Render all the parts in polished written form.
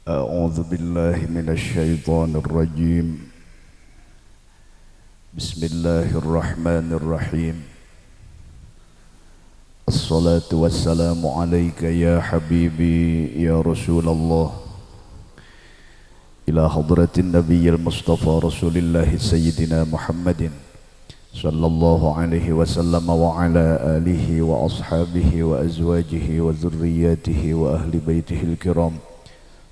أعوذ بالله من الشيطان الرجيم. بسم الله الرحمن الرحيم. الصلاة والسلام عليك يا حبيبي يا رسول الله، إلى حضرة النبي المصطفى رسول الله سيدنا محمد صلى الله عليه وسلم وعلى آله وأصحابه وأزواجه وذرياته وأهل بيته الكرام،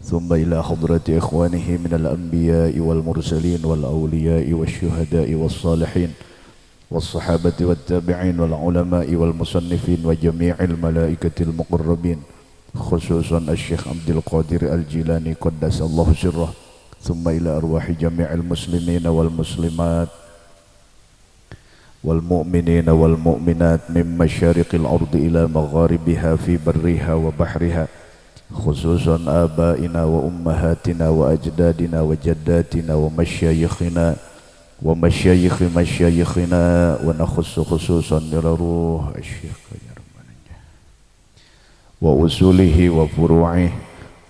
ثم إلى حضرة إخوانه من الأنبياء والمرسلين والأولياء والشهداء والصالحين والصحابة والتابعين والعلماء والمصنفين وجميع الملائكة المقربين، خصوصا الشيخ عبد القادر الجيلاني قدس الله سره، ثم إلى أرواح جميع المسلمين والمسلمات والمؤمنين والمؤمنات من مشارق الأرض إلى مغاربها في برها وبحرها، خصوصا آبائنا وأمهاتنا وأجدادنا وجداتنا ومشايخنا ومشايخ مشايخنا، ونخص خصوصا إلى روح الشيخ وأصوله وفروعه.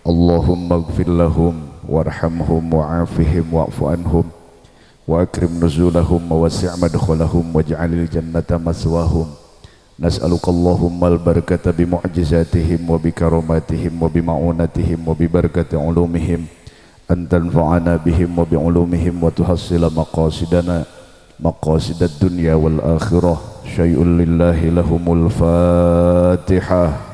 اللهم اغفر لهم وارحمهم وعافهم واعف عنهم وأكرم نزولهم ووسع مدخلهم واجعل الجنة مثواهم. نسألك اللهم البركة بمعجزاتهم وبكراماتهم وبمعونتهم وببركة علومهم، أن تنفعنا بهم وبعلومهم وتحصل مقاصدنا مقاصد الدنيا والآخرة. شيء لله لهم الفاتحة.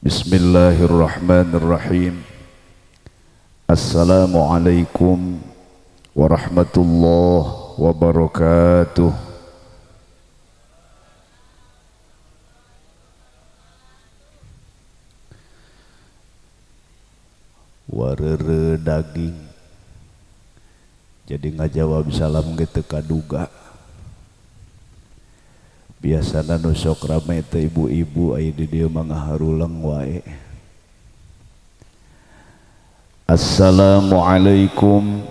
Bismillahirrahmanirrahim. Assalamualaikum warahmatullahi wabarakatuh. Warere daging jadi ngajawab salam gitu kaduga. Biasana nu sok rame teh ibu-ibu aya di dieu mangga harulang wae. Assalamualaikum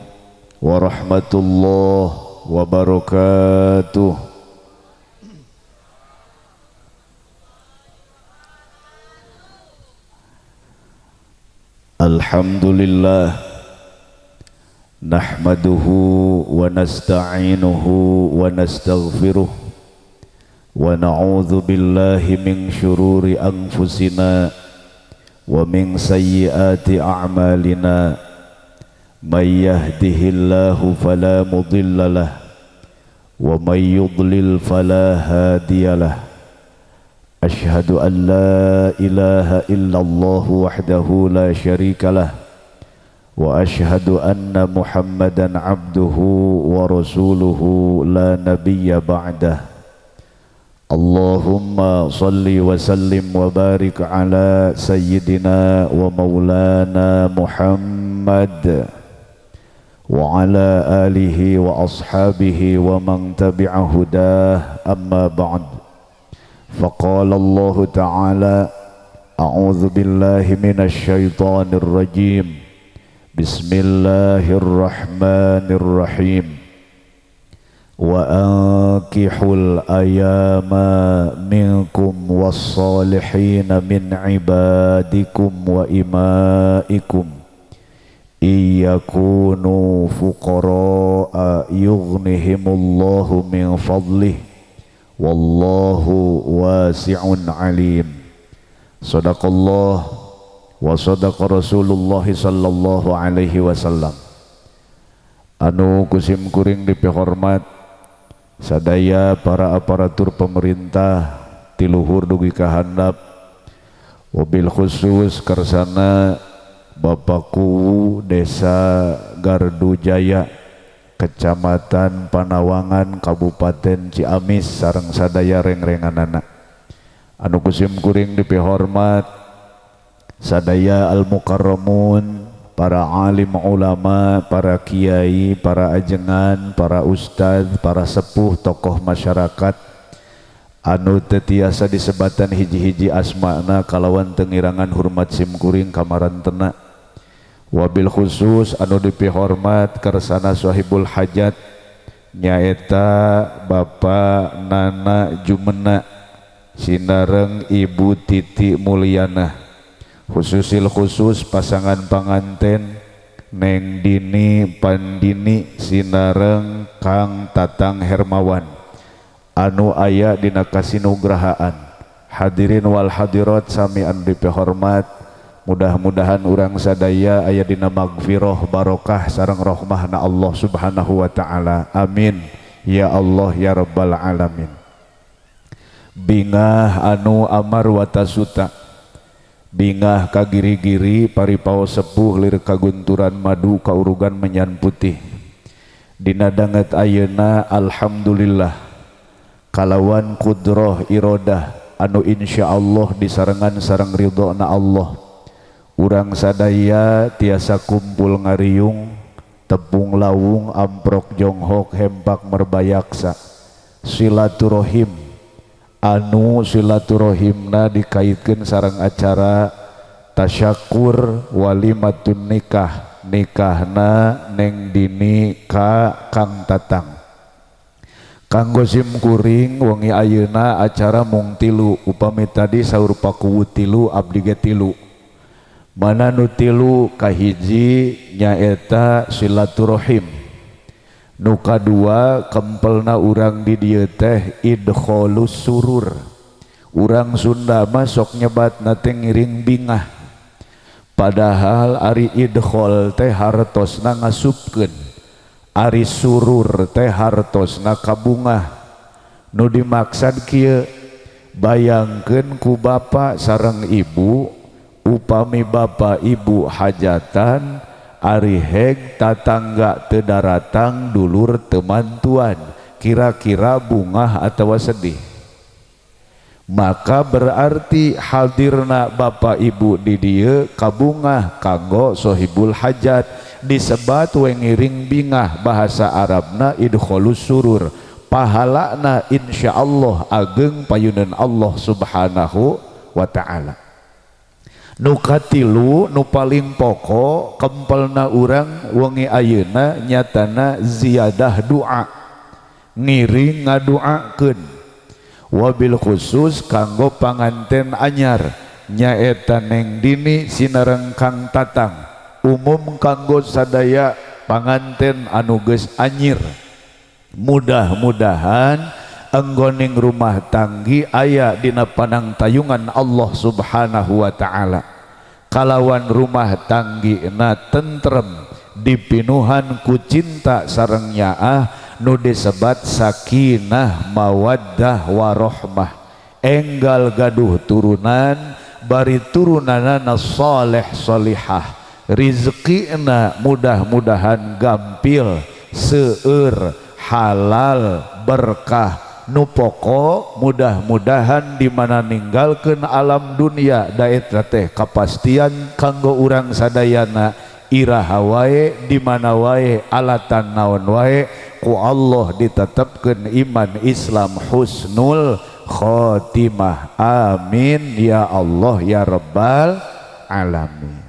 warahmatullahi wabarakatuh. Alhamdulillah nahmaduhu wa nasta'inuhu wa nastaghfiruh wa na'udzu billahi min syururi anfusina wa min sayyiati a'malina. May yahdihillahu fala mudhillalah wa may yudlil fala hadiyalah. Asyhadu an la ilaha illallah wahdahu la syarikalah wa asyhadu anna Muhammadan abduhu wa rasuluhu la nabiyya ba'dah. Allahumma salli wa sallim wa barik ala sayyidina wa maulana Muhammad wa ala alihi wa ashabihi wa man tabi'a hudah, amma ba'd. Faqala Allah ta'ala a'udzu billahi minasy syaithanir rajim. Bismillahirrahmanirrahim. Wa ankihul ayama minkum wassalihina min ibadikum wa imaikum iyakunu fuqara'a yughnihimullahu min fadlih wallahu wasi'un alim. Sadaqallah wa sadaqa Rasulullah sallallahu alaihi wasallam. Anu kusim kuring dipihormat sadaya para aparatur pemerintah tiluhur dugi kahandap, wabil khusus kersana Bapakku Desa Gardu Jaya, Kecamatan Panawangan, Kabupaten Ciamis sareng sadaya reng-renganana. Anu kusim kuring dipihormat sadaya al mukarramun para alim ulama, para kiai, para ajengan, para ustadz, para sepuh, tokoh masyarakat anu teu tiasa disebatan hiji-hiji asmana kalawan tengirangan hormat simkuring kamarantena. Wabil khusus anu dipihormat kersana sahibul hajat nyaeta Bapak Nana Jumena Sinareng Ibu Titi Mulyana, khususil khusus pasangan panganten Neng Dini Pandini Sinareng Kang Tatang Hermawan anu aya dina kasinugrahaan. Hadirin wal hadirat sami anu dipihormat, mudah-mudahan urang sadaya aya dina magfirah barokah sareng rahmahna Allah Subhanahu wa taala. Amin ya Allah ya rabbal alamin. Bingah anu amar watasuta, bingah kagiri-giri paripao sepuh lir kagunturan madu kaurugan menyan putih. Dina danget ayeuna alhamdulillah kalawan kudroh irodah anu insyaallah disarengan sareng ridhona Allah, urang sadaya tiasa kumpul ngariung tepung lawung amprok jonghok hempak merbayaksa silaturahim anu silaturahimna dikaitkeun sareng acara tasyakur walimatun nikah, nikahna Neng Dini ka Kang Tatang. Kanggo simkuring wengi ayeuna acara mung tilu, upami tadi saur pakuwu tilu abdi ge tilu. Mana nu tilu kahiji nyaeta silaturahim, nu kadua kempelna urang di dieu teh idkholus surur. Urang Sunda mah sok nyebatna teh ngiring bingah, padahal ari idkhol teh hartosna ngasupkeun, ari surur teh hartosna kabungah. Nu dimaksad kieu, bayangkeun ku bapa sareng ibu, upami bapa ibu hajatan ari heg tatangga teu daratang dulur temantuan, kira-kira bungah atawa sedih. Maka berarti hadirna bapa ibu di dieu kabungah kanggo sohibul hajat, disebat we ngiring bingah, bahasa Arabna idkholus surur. Pahalana insyaallah ageng payunan Allah Subhanahu wa ta'ala. Nu katilu nu paling pokok kempelna urang wengi ayeuna nyatana ziyadah doa, ngiring ngadoakeun. Wabil khusus kanggo panganten anyar nyaeta Neng Dini Sinareng Kang Tatang, umum kanggo sadaya panganten anu geus anyir. Mudah-mudahan enggoning rumah tanggi aya dina panangtayungan Allah Subhanahu wa ta'ala. Kalawan rumah tanggina tentrem dipinuhan ku cinta sareng nyaah nu disebat sakinah mawaddah warahmah, enggal gaduh turunan bari turunanana saleh salihah, rizqina mudah-mudahan gampil seueur halal berkah. Nu pokok mudah-mudahan dimana ninggalkeun alam dunia daeta teh kapastian kanggo urang sadayana iraha wae dimana wae alatan naon wae ku Allah ditetepkeun iman Islam husnul khotimah. Amin ya Allah ya rabbal alamin.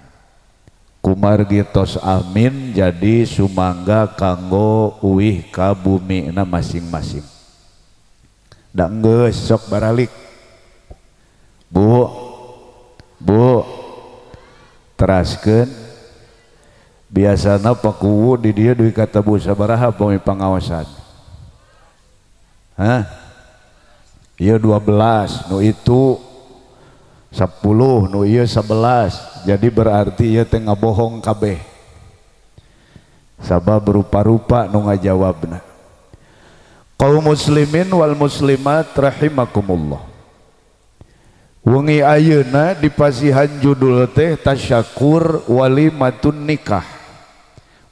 Kumargitos amin jadi sumangga kanggo uih ka bumina masing-masing. Da geus sok baralik. Bu teraskeun biasana pakuwu di dieu duit kata bu sabaraha pami pangawasan. Hah? Ieu 12, nu itu 10, nu ieu 11. Jadi berarti ieu teh ngabohong kabeh. Sabab berupa-rupa nu ngajawabna. Kaum muslimin wal muslimat rahimakumullah. Wengi ayeuna di pasihan judul teh tasyakur walimatun nikah.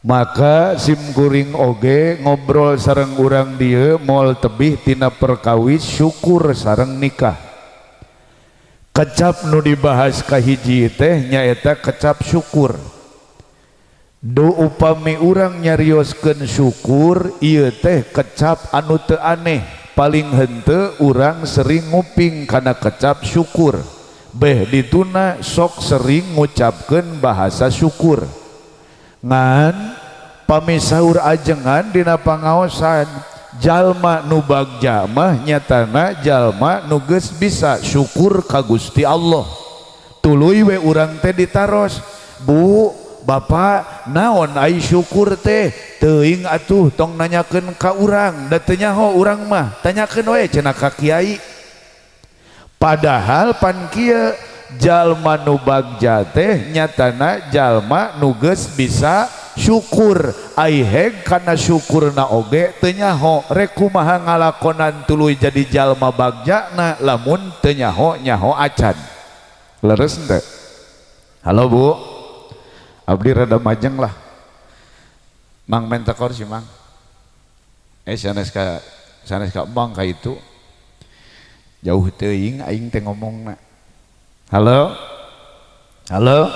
Maka simkuring oge ngobrol sareng urang dieu moal tebih tina perkawis syukur sareng nikah. Kecap nu dibahas kahiji teh nyaeta kecap syukur. do upami urang nyarioskeun syukur ieu teh kecap anu teu aneh, paling henteu urang sering nguping kana kecap syukur, beh dituna sok sering ngucapkeun bahasa syukur. Ngan pami saur ajengan dina pangaosan jalma nu bagja mah nyatana jalma nu geus bisa syukur ka Gusti Allah. Tuluy we urang teh ditaros, Bu, Bapak, naon ai syukur teh? Teuing atuh tong nanyakeun ka urang, da teu nyaho urang mah, tanyakeun we cenah ka kiai. Padahal pan kieu jalma nu bagja teh nyatana jalma nu geus bisa syukur, ai heg kana syukurna oge teu nyaho, rek kumaha ngalakonan tuluy jadi jalma bagjana lamun teu nyaho nyaho acan. Leres henteu? Halo Bu, abdi rada majeng lah. Mang mentakor si Mang. Sanes ka embang ka itu. Jauh teuing aing teh ngomongna. Halo? Halo?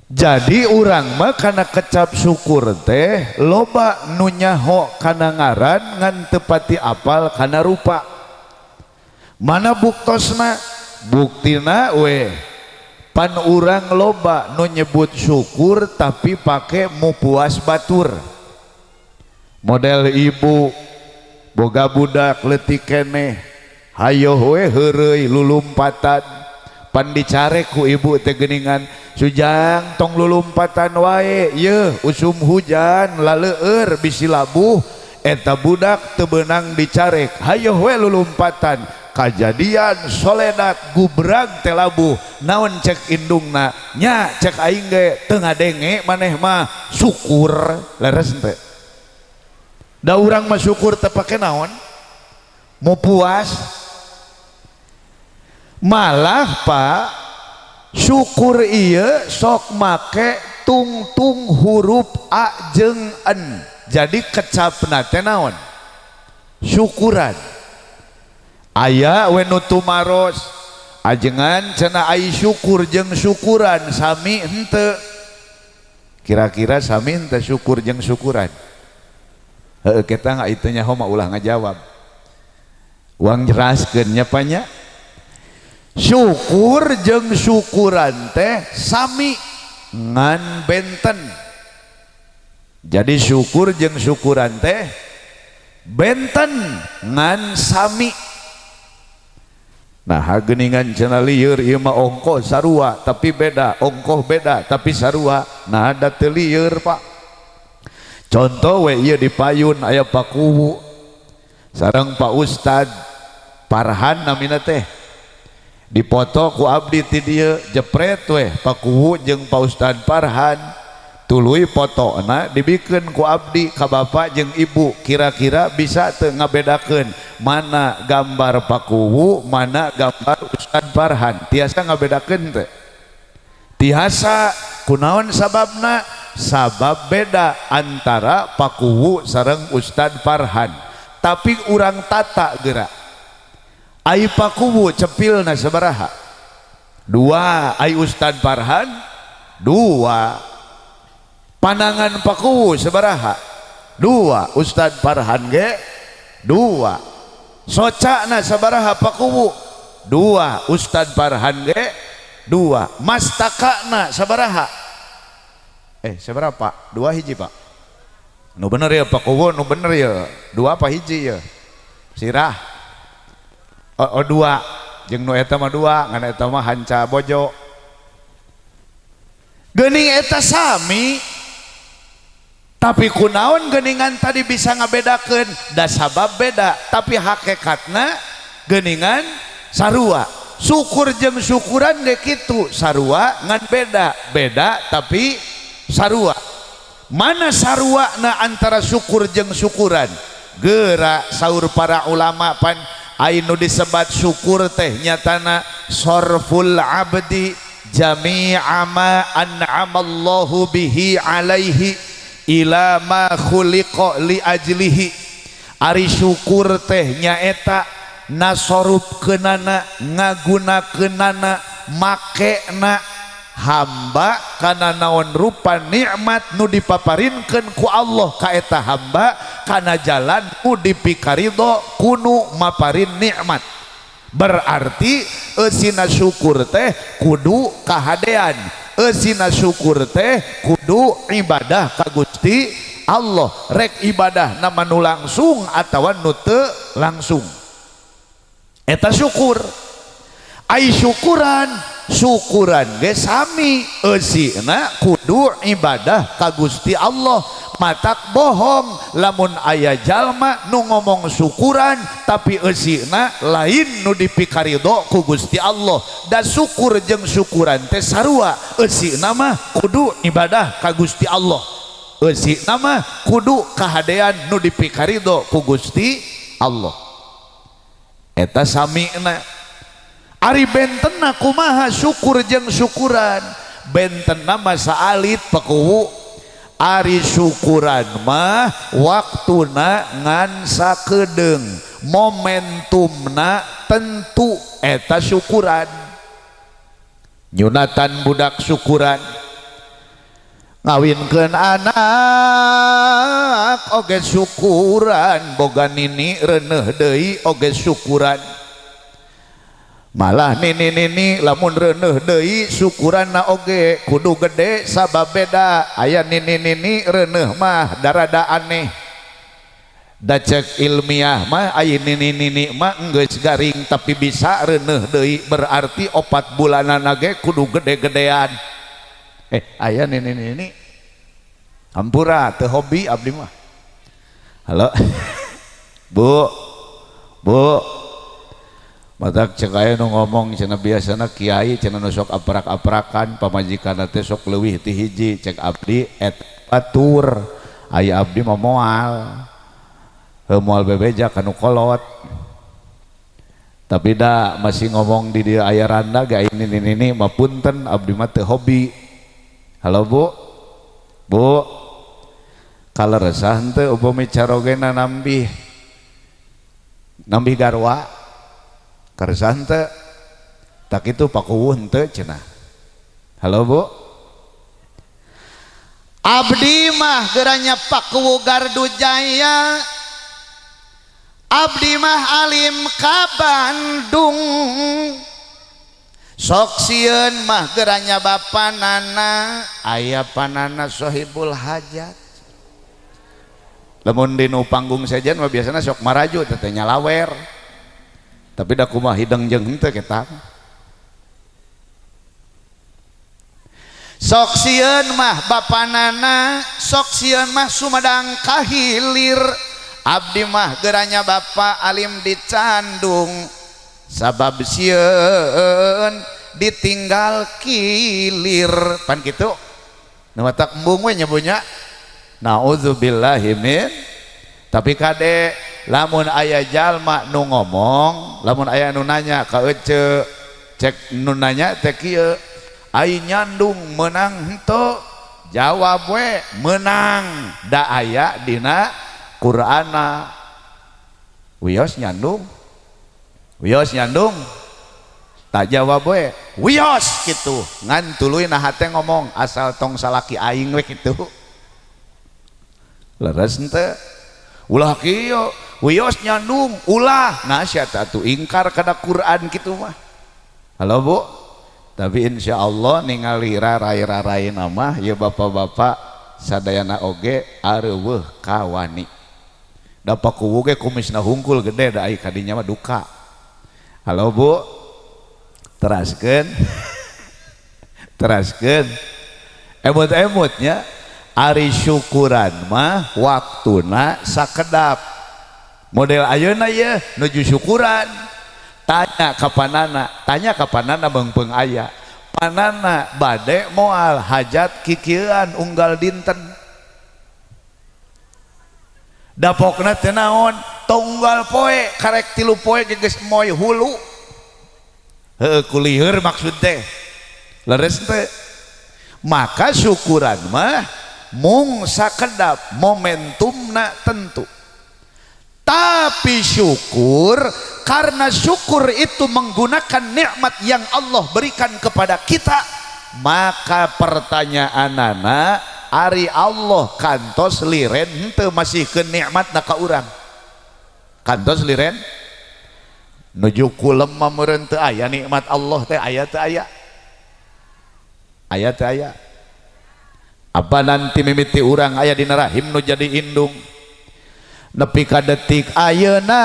Jadi urang mah kana kecap syukur teh loba nu nyaho kana ngaran ngan teu pati apal kana rupa. Mana buktosna? Buktina we pan urang loba nu nyebut syukur tapi pake mupuas batur. Model ibu boga budak leutik keneh, hayo we heureuy lulumpatan, pan dicarek ku ibu teh geuningan, Sujang tong lulumpatan wae, yeuh usum hujan laleur bisi labuh, eta budak teu beunang dicarek, hayo we lulumpatan. Kajadian soledat gubrag teh labuh, naon cek indungna, nya cek aing ge teu ngadenge maneh mah syukur. Leres teh? Da urang mah syukur teu pake naon? Mau puas? Malah Pak, syukur ieu sok make tungtung huruf a jeung en. Jadi kecapna teh naon? Syukuran. Aya we nu tumaros ajengan cenah ai syukur jeung syukuran sami henteu. Kira-kira sami henteu syukur jeung syukuran? Heuh kita nggak itu nyaho mah ulah ngajawab. Uang jelaskeun nya panya. Syukur jeung syukuran teh sami ngan benten. Jadi syukur jeung syukuran teh benten ngan sami. Nah geuningan cenah lieur ieu mah ongkoh sarua tapi beda, ongkoh beda tapi sarua. Nah da teu lieur Pak. Contoh we ieu di payun aya pakuwu sareng Pak Ustad Farhan namina teh. Dipoto ku abdi ti dieu jepret we pakuwu jeung Pak Ustad Farhan. Tuluy fotona dibikeun ku abdi ka bapak jeung ibu, kira-kira bisa teu ngabedakeun mana gambar pakuwu mana gambar Ustad Farhan? Tiasa ngabedakeun teh? Tiasa. Kunaon sababna? Sabab beda antara pakuwu sareng Ustad Farhan. Tapi urang tata geura. Ai pakuwu cepilna sabaraha? 2. Ai Ustad Farhan 2. Panangan pakuwu sabaraha? 2. Ustad Farhan ge 2. Socana sabaraha pakuwu? 2. Ustad Farhan ge 2. Mastakana sabaraha? Seberapa? 2 hiji Pak. Nu bener ya pakuwu, nu bener ya 2 apa hiji ya? Sirah. 2. Jeung nu eta mah 2, ngan eta mah hanca bojo. Geuning eta sami. Tapi kunaon geuningan tadi bisa ngabedakeun? Da sabab beda, tapi hakikatna geuningan sarua. Syukur jeung syukuran ge kitu, sarua ngan beda tapi sarua. Mana saruana antara syukur jeung syukuran? Geura saur para ulama pan anu disebat syukur teh nyatana sorful abdi jami'a ma an'amallahu bihi alaihi ila ma khuliqa li ajlihi. Ari syukur teh nyaeta nasorupkeunana, ngagunakeunana, makena hamba kana naon rupa nikmat nu dipaparinkeun ku Allah ka eta hamba kana jalan nu dipikaridho kunu maparin nikmat. Berarti eusina syukur teh kudu kahadean, eusina syukur teh kudu ibadah ka Gusti Allah. Rek ibadah nama nu langsung atawa nu teu langsung eta syukur. Ai syukuran ge sami eusina kudu ibadah ka Gusti Allah. Matak bohong lamun aya jalma nu ngomong syukuran tapi eusina lain nu dipikaridho ku Gusti Allah. Da syukur jeung syukuran teh sarua, eusina mah kudu ibadah ka Gusti Allah, eusina mah kudu kahadean nu dipikaridho ku Gusti Allah. Eta samina. Ari bentenna kumaha syukur jeung syukuran, bentenna mah saalit pakuwu. Ari syukuran mah waktuna ngan sakedeung, momentumna tentu eta syukuran. Nyunatan budak syukuran, ngawinkeun anak oge syukuran, boga nini reuneuh deui oge syukuran. Malah nini lamun reuneuh deui syukuranna oge kudu gede sabab beda. Aya nini reuneuh mah darada aneh. Da cek ilmiah mah aya nini mah geus garing tapi bisa reuneuh deui, berarti 4 bulanana ge kudu gede-gedean. Aya nini hampura teu hobi abdi mah. Halo. Bu matak cek aya nu ngomong cenah biasana kiai cenah nu sok aprak-aprakan pamajikanna teh sok leuwih ti hiji, cek abdi et batur aya abdi mah moal moal bebeja kanu kolot. Tapi da masih ngomong di dieu aya randa ge ini mah punten abdi mah teu hobi. Halo Bu kaleresah henteu upami carogena nambih garwa karesahan teh tak itu pakuwuh teh cenah. Halo Bu, abdi mah geranya pakuwuh gardu jaya, abdi mah alim ka Bandung, sok sieun mah geranya bapanana aya panana sohibul hajat. Lamun dinu panggung sajian mah biasana sok maraju teh nyalawer. Tapi da kumaha hideng jeung henteu kita. Sok sieun mah bapanana, sok sieun mah sumedang kahilir. Abdi mah geranya bapa alim di Candung, sabab sieun ditinggal kilir. Pan kitu. Nu matak embung we nyebunya. Nauzubillahi min. Tapi kade lamun aya jalma nu ngomong, lamun aya nu nanya ka ece, cek nu nanya teh kieu, ai nyandung menang henteu? Jawab we menang, da aya dina Qur'ana. Wios nyandung tak jawab we wios kitu, ngan tuluy nah teh ngomong asal tong salaki aing we kitu. Leres henteu? Ulah kieu wios nyandung ulah nah sia atuh ingkar kana Quran kitu mah. Halo Bu, tapi insyaallah ningali rarai-raraina mah ya bapak-bapak sadayana oge areuweuh kawani. Da pakuwuh ge kumisna hungkul gede da ai kadinya mah duka. Halo Bu, teraskeun emut-emutnya. Ari syukuran mah waktuna sakedap. Model ayeuna ye nuju syukuran. Tanya kapanana beungpeung aya. Panana bade moal hajat kikieuan unggal dinten. Dapokna teh naon? Tunggal poe karek 3 poe geus moy hulu. Heueuh kuliheur maksud teh. Leres teh. Maka syukuran mah mung sakedap, momentumna tentu. Tapi syukur, karena syukur itu menggunakan nikmat yang Allah berikan kepada kita, maka pertanyaan anak ari Allah kantos liren henteu masih ke nikmat ka urang kantos liren nuju kulem meureun teu aya nikmat Allah teh aya teu aya aya teu aya apa nanti mimiti urang aya dina rahim nu jadi indung nepi ka detik ayeuna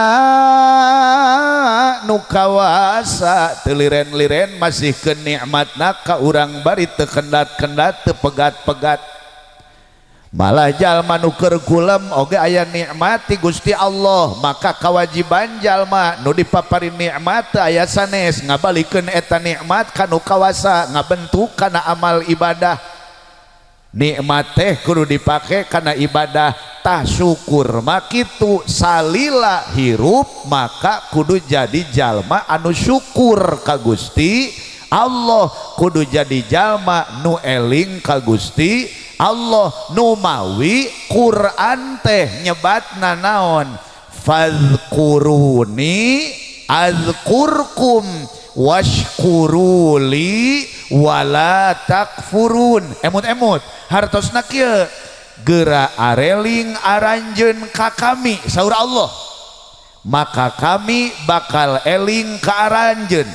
nu kawasa teu liren-liren masih ke nikmatna ka urang bari teu kendat-kendat teu pegat-pegat malah jalma nu keur kulem oge aya nikmat ti Gusti Allah maka kewajiban jalma nu dipapari nikmat aya sanes ngabalikeun eta nikmat ka nu kawasa ngabentuk kana amal ibadah nikmat teh kudu dipake kana ibadah tah syukur mah kitu salila hirup maka kudu jadi jalma anu syukur ka Gusti Allah kudu jadi jalma nu eling ka Gusti Allah nu mawi Quran teh nyebatna naon fadzkuruni azkurkum washkuruli wala takfurun emut-emut hartosna kieu geura areling aranjeun ka kami saur Allah maka kami bakal eling ka aranjeun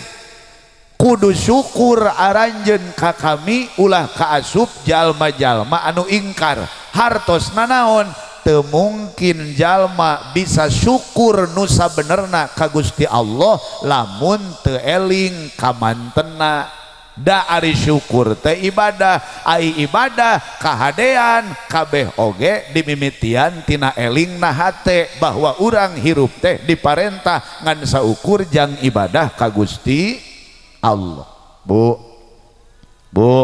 kudu syukur aranjeun ka kami ulah kaasup jalma-jalma anu ingkar hartosna naon teu mungkin jalma bisa syukur nu sabenerna ka Gusti Allah lamun teu eling ka mantenna da ari syukur teh ibadah ai ibadah kahadean kabeh oge dimimitian tina elingna hate bahwa urang hirup teh diparentah ngan saukur jang ibadah ka Gusti Allah bu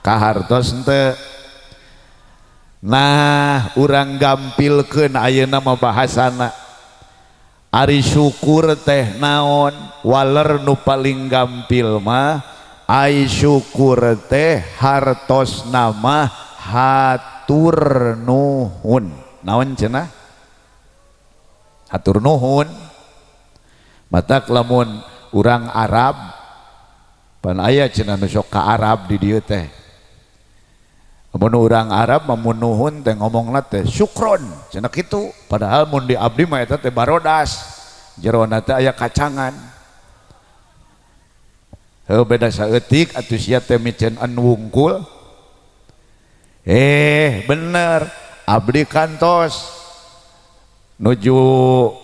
kahartos henteu nah urang gampilkeun ayeuna mah bahasana ari syukur teh naon waler nu paling gampil mah ai syukur teh hartos nama hatur nuhun naon cenah hatur nuhun matak lamun urang Arab pan aya cenah nu sok ka Arab di dieu teh mun urang Arab mun nuhun teh ngomongna teh syukron cenah kitu padahal mun di abdi mah eta teh barodas jerona teh aya kacangan heuh beda saeutik atuh sia teh micen anu wungkul bener abdi kantos nuju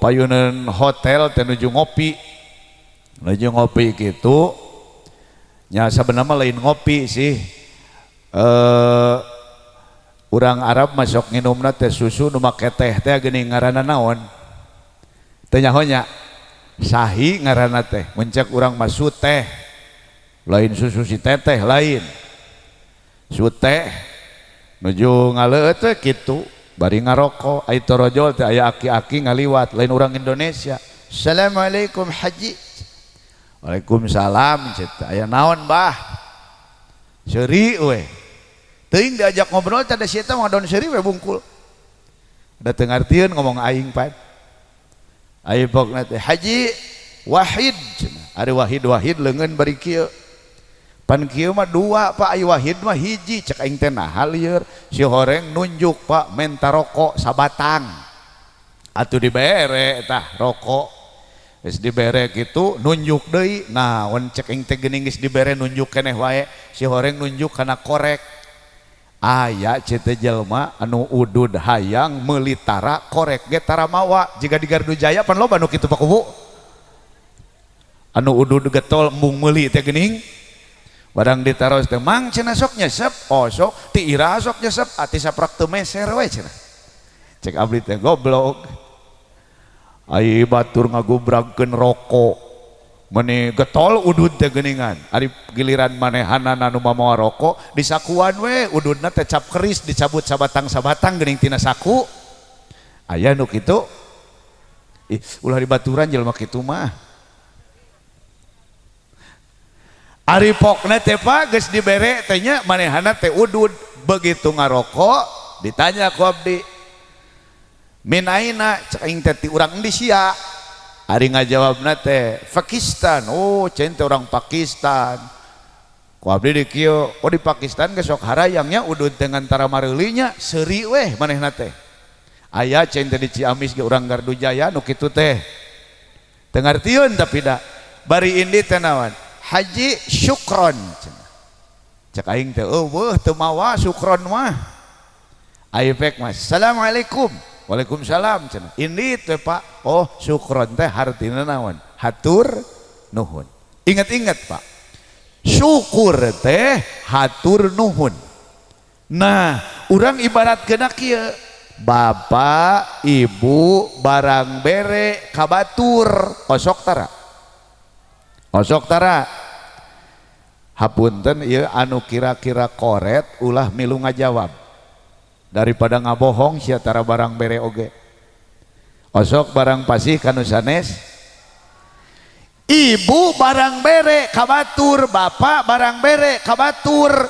payunan hotel teh nuju ngopi gitu nya sabenerna mah lain ngopi sih urang Arab masuk nginumna teh susu nu make teh teh geuning ngaranna naon teu nyaho nya sahi ngaranna teh muncak urang masuk teh lain susu si teteh lain suteh nuju ngaleut teh kitu bari ngaroko ai torojol teh aya aki-aki ngaliwat lain urang Indonesia assalamualaikum haji waalaikumsalam cenah aya naon bah seuri we teuing diajak ngobrol teh da sia teh ngadon seuri we bungkul da teu ngartieun ngomong aing pan aing pokna teh haji wahid ari wahid leungeun bari kieu pan kieu mah dua pak ai wahid mah hiji cek aing teh naha lieur si horeng nunjuk pak menta rokok sabatang atuh dibere tah rokok geus dibere kitu nunjuk deui naon cek aing teh geuning geus dibere nunjuk keneh wae si horeng nunjuk kana korek aya cete jelema anu udud hayang meuli tara korek ge tara mawa jiga di Gardu Jaya pan loba nu kitu Pak Kubu anu udud getol embung meuli teh geuning barang ditaros teh mang cenah sok nyesep oh sok ti ira sok nyesep ati saprak teu meser we cenah cek abdi teh goblok ai batur ngagubragkeun rokok meni getol udud teh geuningan ari giliran manehanana nu mamawa rokok disakuan we ududna teh cap keris dicabut sabatang-sabatang geuning tina saku aya nu kitu ulah dibaturan jelema kitu mah ari pokna teh pak geus dibere teh nya manehana teh udud begitu ngarokok ditanya ku abdi min aina cek aing teh ti urang endi sia ari ngajawabna teh Pakistan oh cen teh orang Pakistan ku abdi di kieu oh di Pakistan ge sok harayangnya udud dengan tara mareulinya seuri weh manehna teh aya cen teh di Ciamis ge urang Gardu Jaya nu kitu teh teu ngartieun tapi da bari indi teh naon haji syukron cek aing teh eueuh teu mawa syukron mah aya pek mas assalamualaikum waalaikumsalam cenah indi teh Pak oh syukron teh hartina naon hatur nuhun ingat-ingat Pak syukur teh hatur nuhun nah urang ibaratkeun kieu bapak ibu barang bere kabatur osok tara hapunten ieu anu kira-kira koret ulah milu ngajawab daripada ngabohong sia tara barang bere oge osok barang pasih kanu sanes ibu barang bere kabatur bapak barang bere kabatur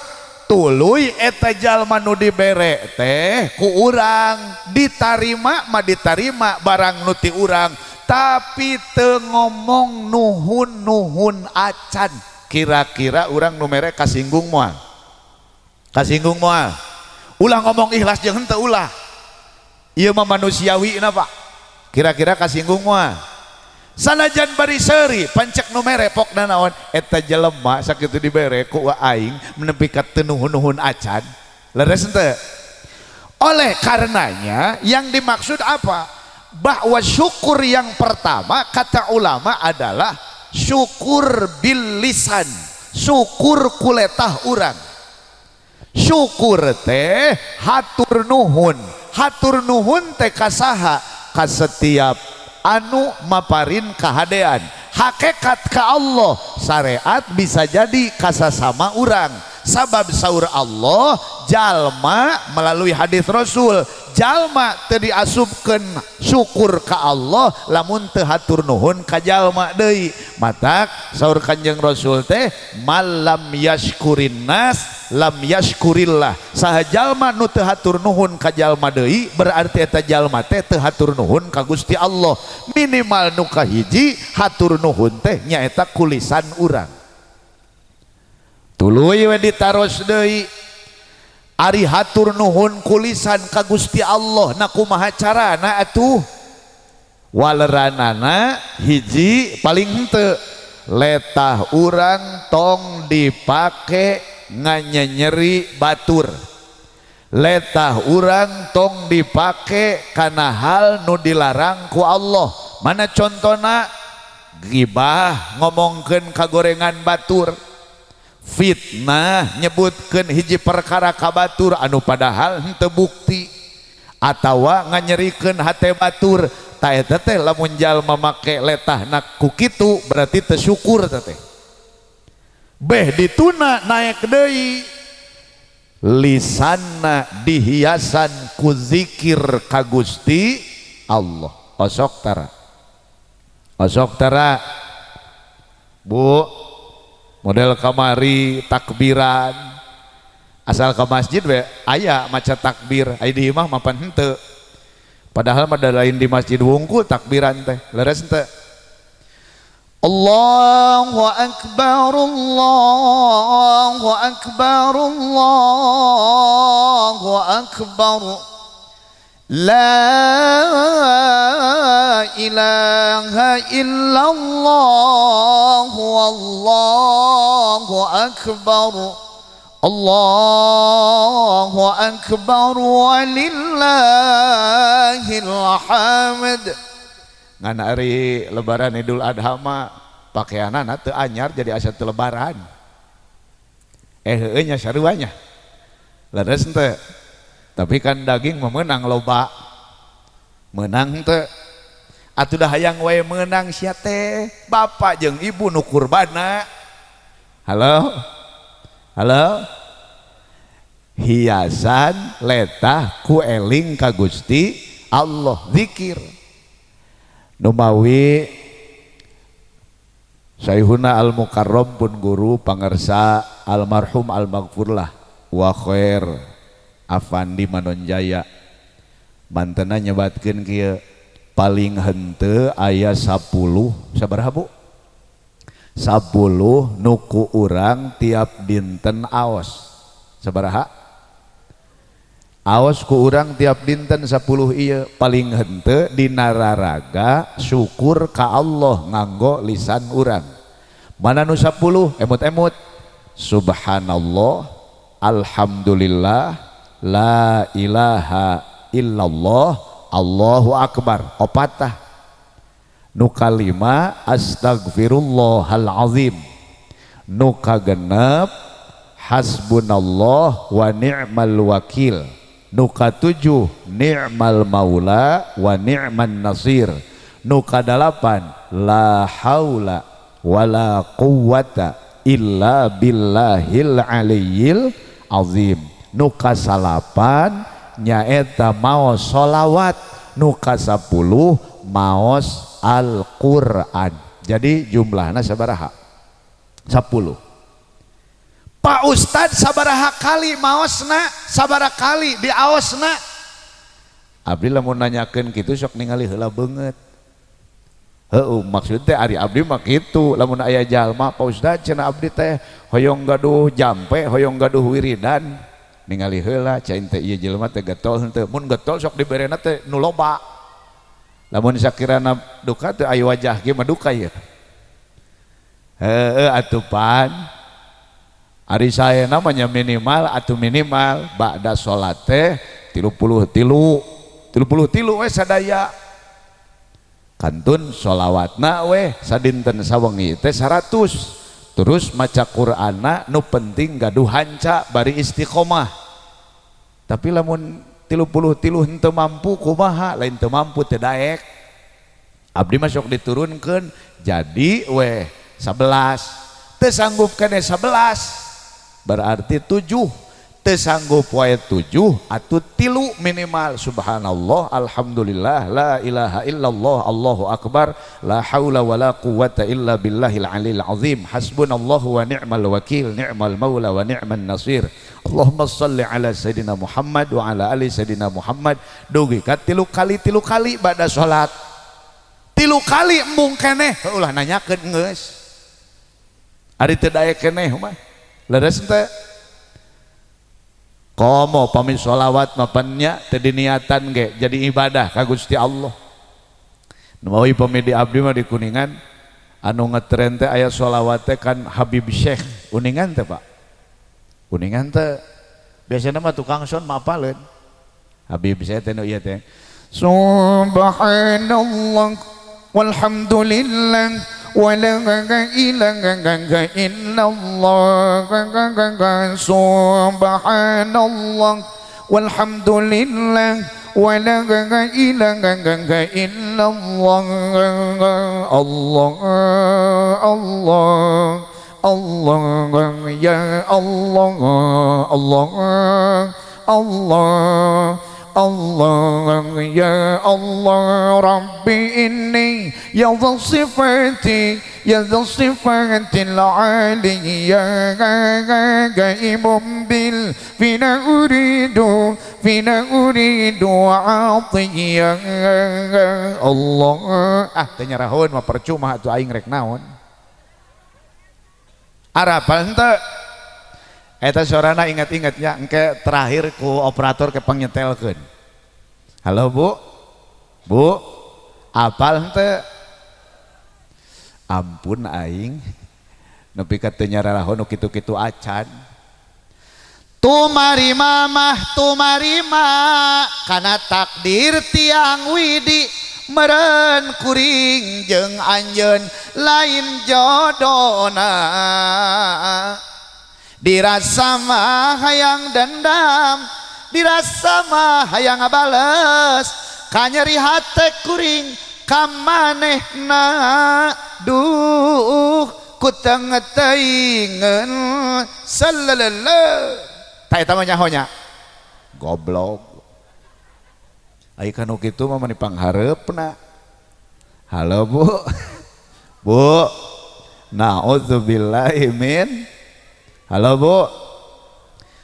tuluy eta jalma nu dibere teh ku urang ditarima mah ditarima barang nu ti urang tapi teu ngomong nuhun acan kira-kira urang nu mere kasinggung moal ulah ngomong ikhlas jeung henteu ulah ieu mah manusiawi na Pak kira-kira kasinggung moal sanajan bari seuri pancek nu mere pokna naon eta jelema sakitu dibere ku aing menepi ka teu nuhun acan leres henteu oleh karenanya yang dimaksud apa bahwa syukur yang pertama kata ulama adalah syukur bil lisan syukur kuletah urang syukur teh hatur nuhun teh kasaha ka setiap anu maparin kahadean hakikat ka Allah syariat bisa jadi kasasama urang sabab saur Allah jalma melalui hadis Rasul jalma teu diasupkeun syukur ka Allah lamun teu hatur nuhun ka jalma deui matak saur Kanjeng Rasul teh malam yashkurin nas lam yashkurillah saha jalma nu teu hatur nuhun ka jalma deui berarti eta jalma teh teu hatur nuhun ka Gusti Allah minimal nu kahiji hatur nuhun teh nyaeta kulisan urang tuluy we ditaros deui ari hatur nuhun kulisan ka Gusti Allah na kumaha carana atuh waleranana hiji paling henteu letah urang tong dipake nganyenyeri batur letah urang tong dipake kana hal nu dilarang ku Allah mana contona gibah ngomongkeun kagorengan batur fitnah nyebutkeun hiji perkara kabatur anu padahal henteu bukti atawa nganyerikeun hate batur ta eta teh lamun jalma make letahna ku kitu berarti teu syukur teh beh dituna naek deui lisanna dihiasan ku zikir ka Gusti Allah osok tara Bu model kamari takbiran asal ke masjid we aya maca takbir aya di imah mapan henteu padahal mah lain di masjid wungkul takbiran teh leres henteu Allahu akbar Allahu akbar Allahu akbar La ilaha illallah wallahu akbar Allahu akbar walillahil hamd ngan ari lebaran Idul Adha mah pakaianana teu anyar jadi asa teu lebaran heueuh nya saruanya leres henteu tapi kan daging memenang loba menang teh atuh dah hayang wae menang sia teh bapak jeung ibu nu kurbana halo hiasan letah ku eling ka Gusti Allah zikir nu mawi Sayyiduna Al-Mukarram pun guru pangersa almarhum al-maghfurlah wa khair Afandi Manonjaya mantena nyebatkeun kieu paling henteu aya 10 sabaraha Bu 10 nuku urang tiap dinten aos sabaraha aos ku urang tiap dinten 10 iya paling henteu dina raraga syukur ka Allah nganggo lisan urang mana nu 10 emut-emut subhanallah alhamdulillah la ilaha illallah Allahu akbar opatah nu kalima astagfirullahal azim nu kagenep hasbunallah wa ni'mal wakil nu katujuh ni'mal maula wa ni'man nasir nu kadalapan la haula wala quwwata illa billahil aliyyil azim nu kasalapan nyaeta maos sholawat nu kasapuluh maos Al-Quran jadi jumlahnya sabaraha 10 Pak Ustad sabaraha kali maosna sabaraha kali di aosna abdi lamun nanyakeun kitu sok ningali heula beungeut heuh maksud teh ari abdi mah kitu lamun aya jalma Pak Ustad cenah abdi teh hoyong gaduh jampe hoyong gaduh wiridan ningali heula cain teh ieu jelema teh getol henteu mun getol sok diberena teh nu loba lamun sakirana duka teh aya wajah ge mah duka ieu heuh atuh pan ari saya namanya minimal atau minimal ba'da sholat teh 33 we sadaya kantun sholawatna we sadinten sawengi teh 100 terus maca Qur'ana nu penting gaduh hanca bari istiqomah tapi lamun 33 henteu mampu kumaha lain teu mampu teu daek abdi masuk diturunkeun jadi we 11 teu sanggup kene 11 berarti 7 teu sanggup wae 7 atuh 3 minimal subhanallah alhamdulillah la ilaha illallah Allahu akbar la haula wala quwwata illa billahil aliyil azim hasbunallahu wa ni'mal wakil ni'mal maula wa ni'man nasir Allahumma shalli ala sayidina Muhammad wa ala ali sayidina Muhammad dugi ka 3 kali bada salat 3 kali embung keneh ulah nanyakeun geus ari teu daek keneh mah leres ente komo pami sholawat mapannya tadi niatan ge jadi ibadah ka Gusti Allah numawi pami di abdi mah di Kuningan anu ngetren teh aya sholawat teh kan Habib Syekh Uningan teh Pak Uningan teh biasana mah tukang son mah apaleun Habib Syekh teh nu ieu teh subhanallah walhamdulillah ولا إله إلا الله سبحان الله والحمد لله ولا إله إلا الله الله الله الله يا الله الله الله Allah ya Allah Rabbi inni ya dhal sifati al-aliyya gaibum bil fina uridu atiyya Allah teh nyarahun mah percuma atuh aing rek naon arapal henteu eta sorana ingat-ingatnya engke terakhir ku operator ke pangnyetelkeun halo bu apal henteu ampun aing nepi ka teu nyarahon nu kitu-kitu acan tumarima mah tumarima kana takdir tiang widi meureun kuring jeung anjeun lain jodona dirasa mah hayang dendam dirasa mah hayang ngabales kanyeri hate kuring kamanehna duh kutengeteingen sallalala ta eta mah nyahonya goblok ai kanu kitu mah mani panghareupna halo bu bu naudzubillahi min halo bu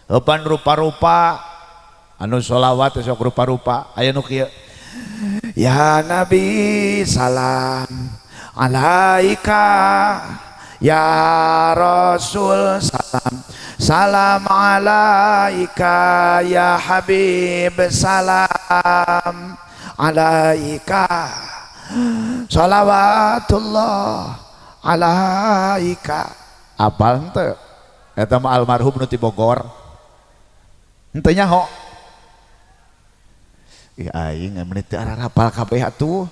eupan rupa-rupa anu sholawat sok rupa-rupa aya nu kieu ya nabi salam alaika ya Rasul salam salam alaika ya Habib salam alaika salawatullah alaika. Apal henteu eta mah almarhum nu ti Bogor henteu nyaho. Ih aing menit teu arah hafal kabeh atuh.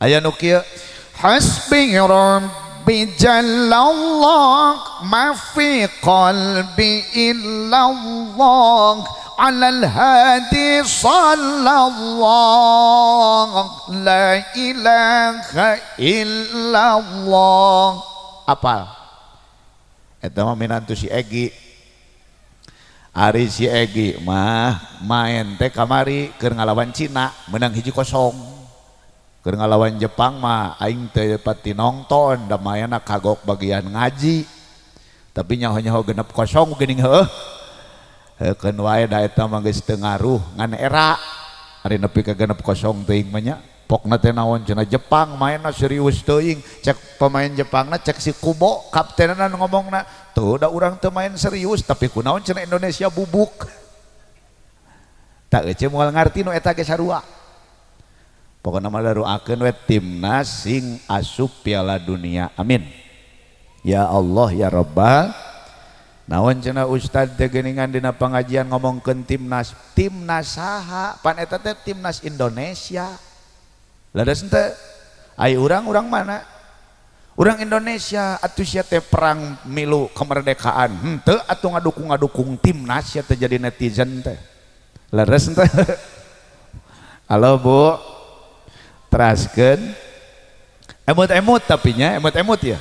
Aya nu kieu hasbi rabbi jallallah ma fi qalbi illallah alal hadi sallallahu la ilaha illallah. Apal eta mah minantu si Egi. Ari si Egi mah main teh kamari keur ngalawan Cina menang 1-0. Keur ngalawan Jepang mah aing teu pati nongton da mayana kagok bagian ngaji. Tapi nyaho-nyaho 6-0 geuning heueuh. Heukeun wae da eta mah geus teu ngaruh ngan era. Ari nepi ka 6-0 teuing mah nya. Pokna teh naon cenah Jepang mainna serius teuing. Cek pemain Jepangna cek si Kubo kaptenna ngomongna, "Tuh da urang teu main serius tapi kunaon cenah Indonesia bubuk." Tak eueuh moal ngarti nu eta ge sarua. Pokona mah daruakeun we timnas sing asup Piala Dunia. Amin. Ya Allah ya Rabbal. Naon cenah ustad teh geuningan dina pangajian ngomongkeun timnas. Timnas saha? Pan eta teh timnas Indonesia. Ladas henteu? Ai urang mana? Urang Indonesia atuh sia teh perang milu kemerdekaan. Henteu atuh ngadukung timnas sia teh jadi netizen teh. Laras henteu? Halo Bu. Teraskeun. Emut-emut tapi nya, emut-emut ya.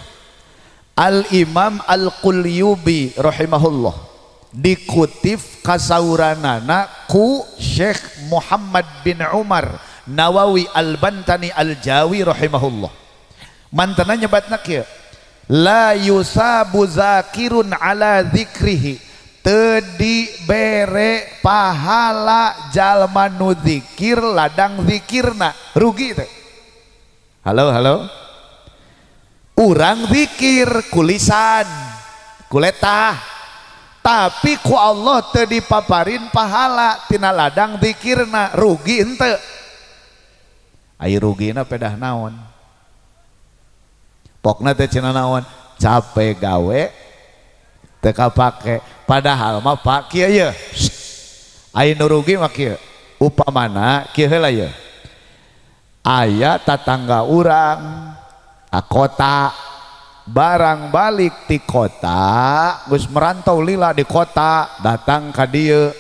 Al-Imam Al-Qulyubi rahimahullah dikutip kasauranana ku Syekh Muhammad bin Umar Nawawi Al-Bantani Al-Jawi rahimahullah. Mantana nyebatna kieu, la yusabu zakirun ala dzikrihi, teu dibere pahala jalma nu zikir ladang zikirna, rugi teh. Halo urang zikir kulisan kuletah tapi ku Allah teu dipaparin pahala tina ladang zikirna, rugi henteu. Ai rugina pedah naon? Pokna teh cenah naon? Capek gawe teu kapake. Padahal mah pak kieu ye. Ai nu rugi mah kieu. Upamana kieu heula ye. Aya tatangga urang ka kota, barang balik di kota, geus merantau lila di kota, datang ka dieu.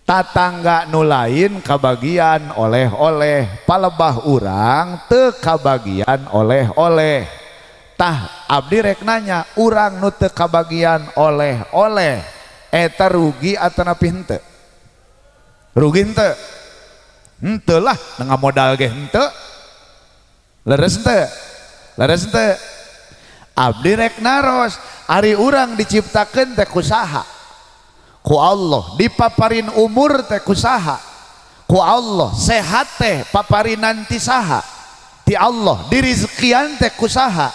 Tatangga nu lain kabagian oleh-oleh, palebah urang teu kabagian oleh-oleh. Tah abdi rek nanya, urang nu teu kabagian oleh-oleh eta rugi atawa napi henteu? Rugi henteu? Henteu lah, ngamodal ge henteu. Leres henteu? Leres henteu? Abdi rek naros, ari urang diciptakeun teh kusaha? Ku Allah. Dipaparin umur teh kusaha? Ku Allah. Sehat teh paparinan ti saha? Ti Allah. Dirizkian teh kusaha?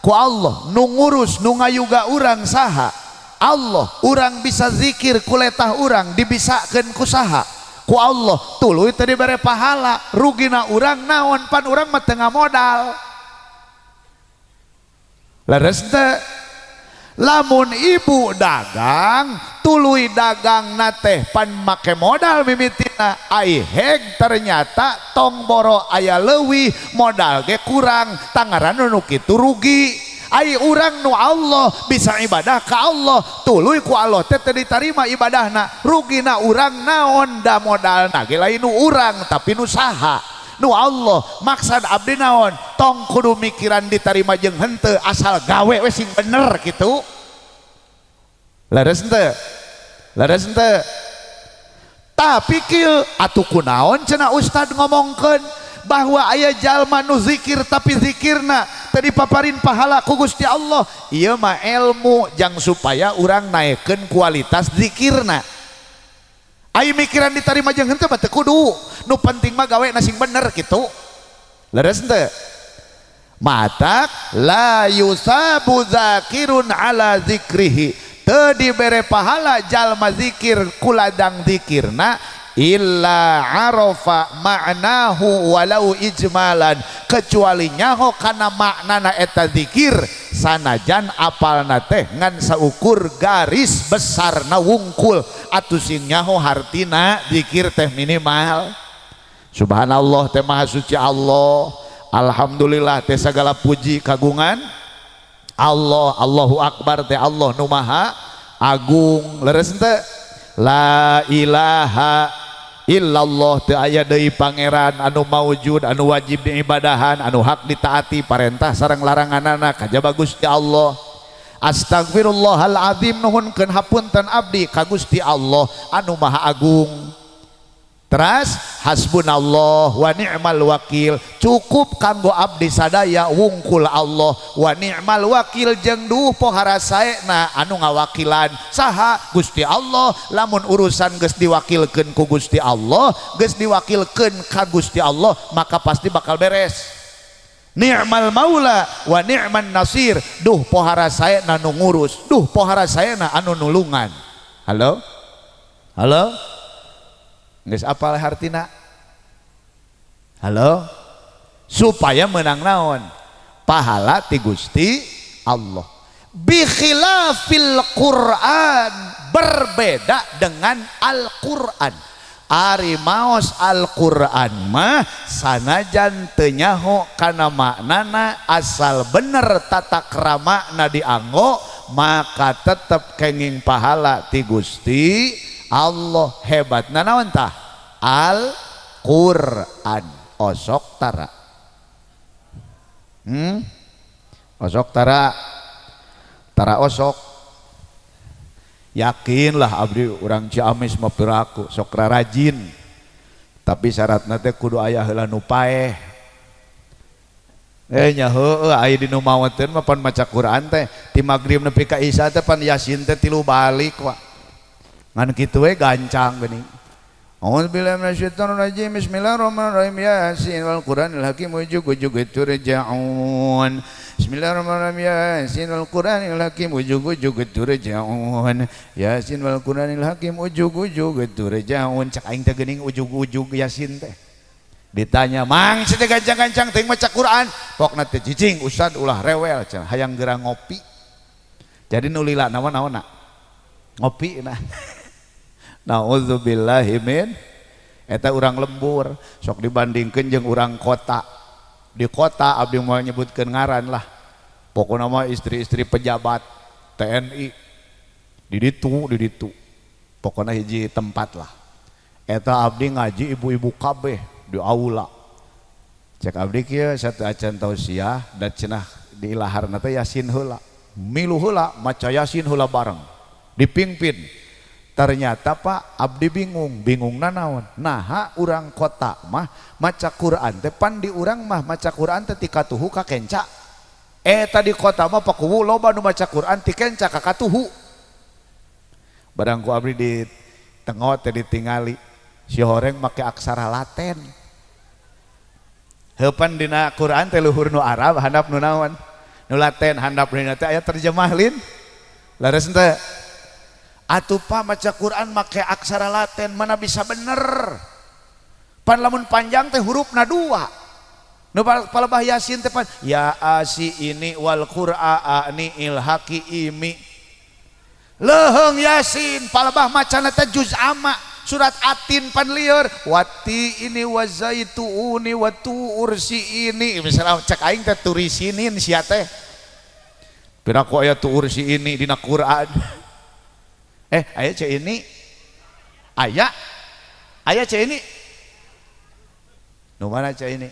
Ku Allah. Nu ngurus nu ngayuga urang saha? Allah. Urang bisa zikir kuletah urang dibisakeun kusaha? Ku Allah. Tuluy teu dibere pahala, rugina urang naon? Pan urang mah teu ngamodal. Leres teu? Lamun ibu dagang tuluy dagang nate pan make modal mimitina ai heg ternyata tong boro aya leuwih modal ge kurang tangaran nu kitu rugi. Ai urang nu Allah bisa ibadah ka Allah tuluy ku Allah teh teu ditarima ibadahna, rugina urang naon? Da modalna ge lain nu urang tapi nu saha? Nu Allah. Maksud abdi naon? Tong kudu mikiran ditarima jeung henteu, asal gawe we sing bener gitu. Leres henteu? Leres henteu? Tapi kieu atuh kunaon cenah ustad ngomongkeun bahwa aya jalma nu zikir tapi zikirna teu dipaparin pahala ku Gusti Allah. Ieu mah ilmu jang supaya urang naekeun kualitas zikirna. Ai mikiran ditarima jeung henteu mah teu kudu. Nu penting mah gawe sing bener kitu. Leres henteu? matak la yusabu zakirun ala zikrihi teu dibere pahala jalma zikir kuladang zikirna illa arafa ma'nahu walau ijmalan kecuali nyaho kana maknana eta zikir sanajan apalna teh ngan saukur garis besar na wungkul atuh sing nyaho hartina zikir teh minimal. Subhanallah teh maha suci Allah, alhamdulillah teh segala puji kagungan Allah, Allahu Akbar teh Allah nu maha agung. Leres teh la ilaha illallah teu aya deui pangeran anu maujud anu wajib diibadahan anu hak ditaati parentah sareng laranganana kajaba Gusti Allah. Astagfirullahal azim nuhunkeun hapunten abdi ka Gusti Allah anu maha agung. Teras hasbunallah wa ni'mal wakil cukup kanggo abdi sadaya wungkul Allah wa ni'mal wakil jeung duh pohara saena anu ngawakilan saha Gusti Allah. Lamun urusan geus diwakilkeun ku Gusti Allah geus diwakilkeun ka Gusti Allah maka pasti bakal beres. Ni'mal maula wa ni'man nasir duh pohara saena nu ngurus duh pohara saena anu nulungan. Halo halo geus apal hartina? Halo, supaya menang naon pahala ti Gusti Allah. Bi khilafil Quran berbeda dengan Al-Quran. Ari maos Al-Quran mah sanajan teu nyaho kana maknana asal bener tata kramakna dianggo maka tetep kenging pahala ti Gusti Allah. Hebatna naon tah Al-Quran. Osok tara osok tara osok yakinlah abdi urang Ciamis mah piraku sok rajin tapi syaratna teh kudu aya heula nu paeh nya heueuh aya di nu maoteun mah pan maca Quran teh ti magrib nepi ka isya teh pan yasin teh 3 balik wa ngan kitu we gancang geuning. A'udzubillahi minasyaitonir rajim. Bismillahirrahmanirrahim. Yasin wal Qur'anil hakim ujug-ujug turja'un. Bismillahirrahmanirrahim. Yasin wal Qur'anil hakim ujug-ujug turja'un. Yasin wal Qur'anil hakim ujug-ujug turja'un. Cak aing teh geuning ujug-ujug Yasin teh. Ditanya, "Mang, si teh gancang-gancang teh maca Quran?" Pokna teh cicing ustad ulah rewel cenah, hayang geura ngopi. Jadi nu lila naon-naonna? Ngopi nah. Nauzubillahi min eta urang lembur sok dibandingkeun jeung urang kota. Di kota abdi moal nyebutkeun ngaran lah. Pokona mah istri-istri pejabat TNI di ditu. Pokona hiji tempat lah. Eta abdi ngaji ibu-ibu kabeh di aula. Cek abdi kieu satu acan tausiah da cenah di ilaharna teh Yasin heula. Milu heula maca Yasin heula bareng. Dipingpin. Ternyata Pak abdi bingungna naon naha urang kota mah maca Quran teh pan di urang mah maca Quran teh ti katuhu ka kenca tadi kota mah pakuwu loba nu maca Quran ti kenca ka katuhu barang ku abdi di tengot teh ditingali si horeng make aksara Laten heupan dina Quran teh luhur nu Arab handap nu naon nu Laten handap dina teh aya terjemahlin lares teh atuh pa maca Quran make aksara Laten mana bisa bener pan lamun panjang teh hurufna 2 nu palebah Yasin teh pan ya asi ini wal qur'ani ilhaqi imi leheung Yasin palebah macana teh juz amma surat atin pan lieur wati ini wazaituni watu ursi ini misalnya cek aing teh turisinin sia teh piraku aya tu ursi ini dina Quran aya cek ini aya cek ini nu mana cek ini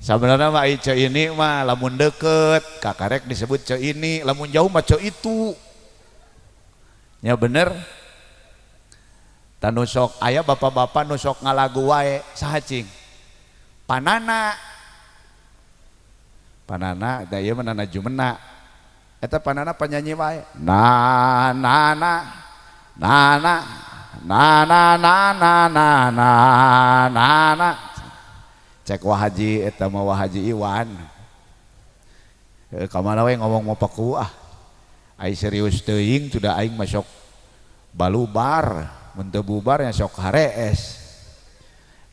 sebenarnya mah cek ini mah lamun deket kakarek disebut cek ini lamun jauh mah cek itu ya bener tan nusok aya bapak-bapak nusok ngalagu wae saha cing panana da ieu mah nana jumena eta panana panyanyi wae na na na na na na na na na na na na cek Wahaji eta mah Wahaji Iwan kamana we ngomong mau paku ai serius teuing sudah aing masuk balubar mun teu bubar nya sok harees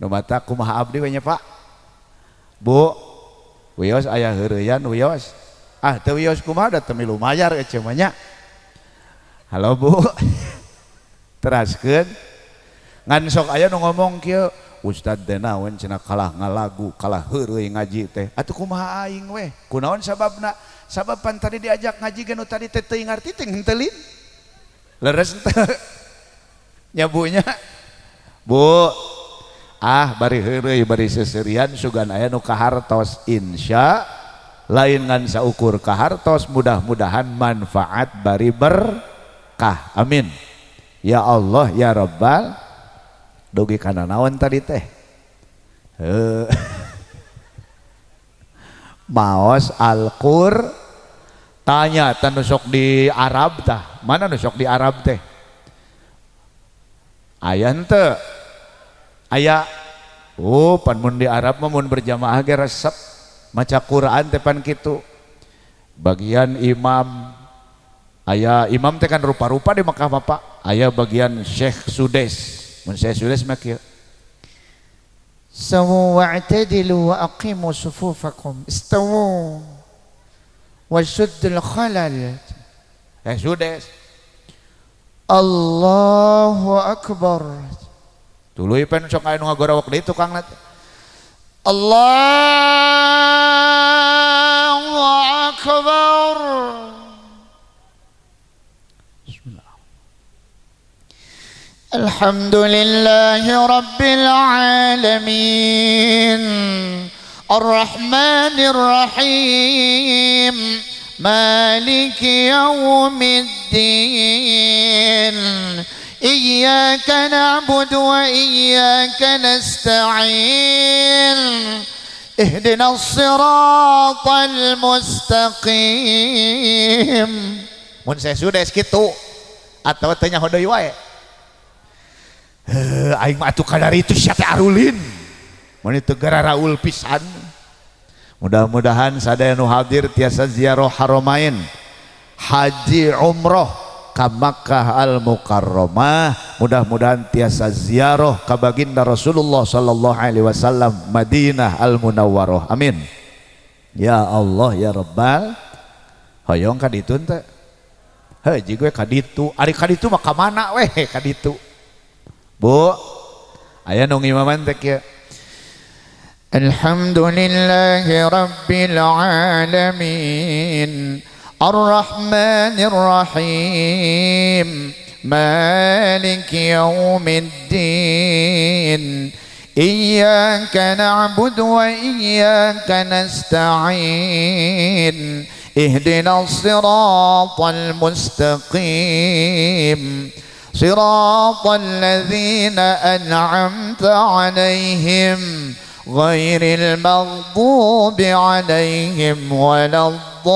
nu mata kumaha abdi we nya Pak Bu wios aya heureuyan wios teu wios kumaha da teu milu mayar ece mah nya halo Bu teraskeun ngan sok aya nu ngomong kieu Ustad teh naon cenah kalah ngalagu kalah heureuy ngaji teh atuh kumaha aing we kunaon sababna sababan tadi diajak ngaji ge nu tadi teh teu ngarti teh hentelin leres teh nyabunya Bu bari heureuy bari seserian sugan aya nu kahartos insya lain ngan saukur kahartos mudah-mudahan manfaat bari berkah amin ya Allah ya Rabbal dugi kana naon tadi teh maos Al-Qur tanya tan sok di Arab tah mana nu sok di Arab teh aya henteu aya pan mun di Arab mah mun berjamaah ge resep maca Quran teh pan kitu bagian imam aya imam teh kan rupa-rupa di Mekah Bapak aya bagian Syekh Sudes mun Syekh Sudes mah kieu sawu wa'tadilu wa aqimu sufufakum istawu wa shuddul khalal Sudes Allahu akbar tuluy pen sok aya nu ngagorawok deui tukang na Allahu akbar Alhamdulillahi Rabbil Alamin Ar-Rahmanir Rahim Maliki Yawmiddin Iyyaka na'budu wa iyyaka nasta'in Ihdinas siratal mustaqim mun saya sudah kitu atawa teu nyaho deui wae aing mah atuh kadari itu sia teh arulin mun itu gara raul pisan mudah-mudahan sadaya nu hadir tiasa ziarah haramain haji umroh ka Makkah al Mukarramah mudah-mudahan tiasa ziarah ka baginda Rasulullah sallallahu alaihi wasallam Madinah al Munawwarah amin ya Allah ya Rabbal hoyong ka ditu teh heuji gue ka ditu ari ka ditu mah ka mana weh ka ditu Bu aya nu ngimaman teh kieu Alhamdulillahi Rabbil Alamin Ar-Rahmanir Rahim Maliki Yawmiddin Iyyaka na'budu wa iyyaka nasta'in Ihdinas siratal mustaqim صراط الذين أنعمت عليهم غير المغضوب عليهم ولا الضالين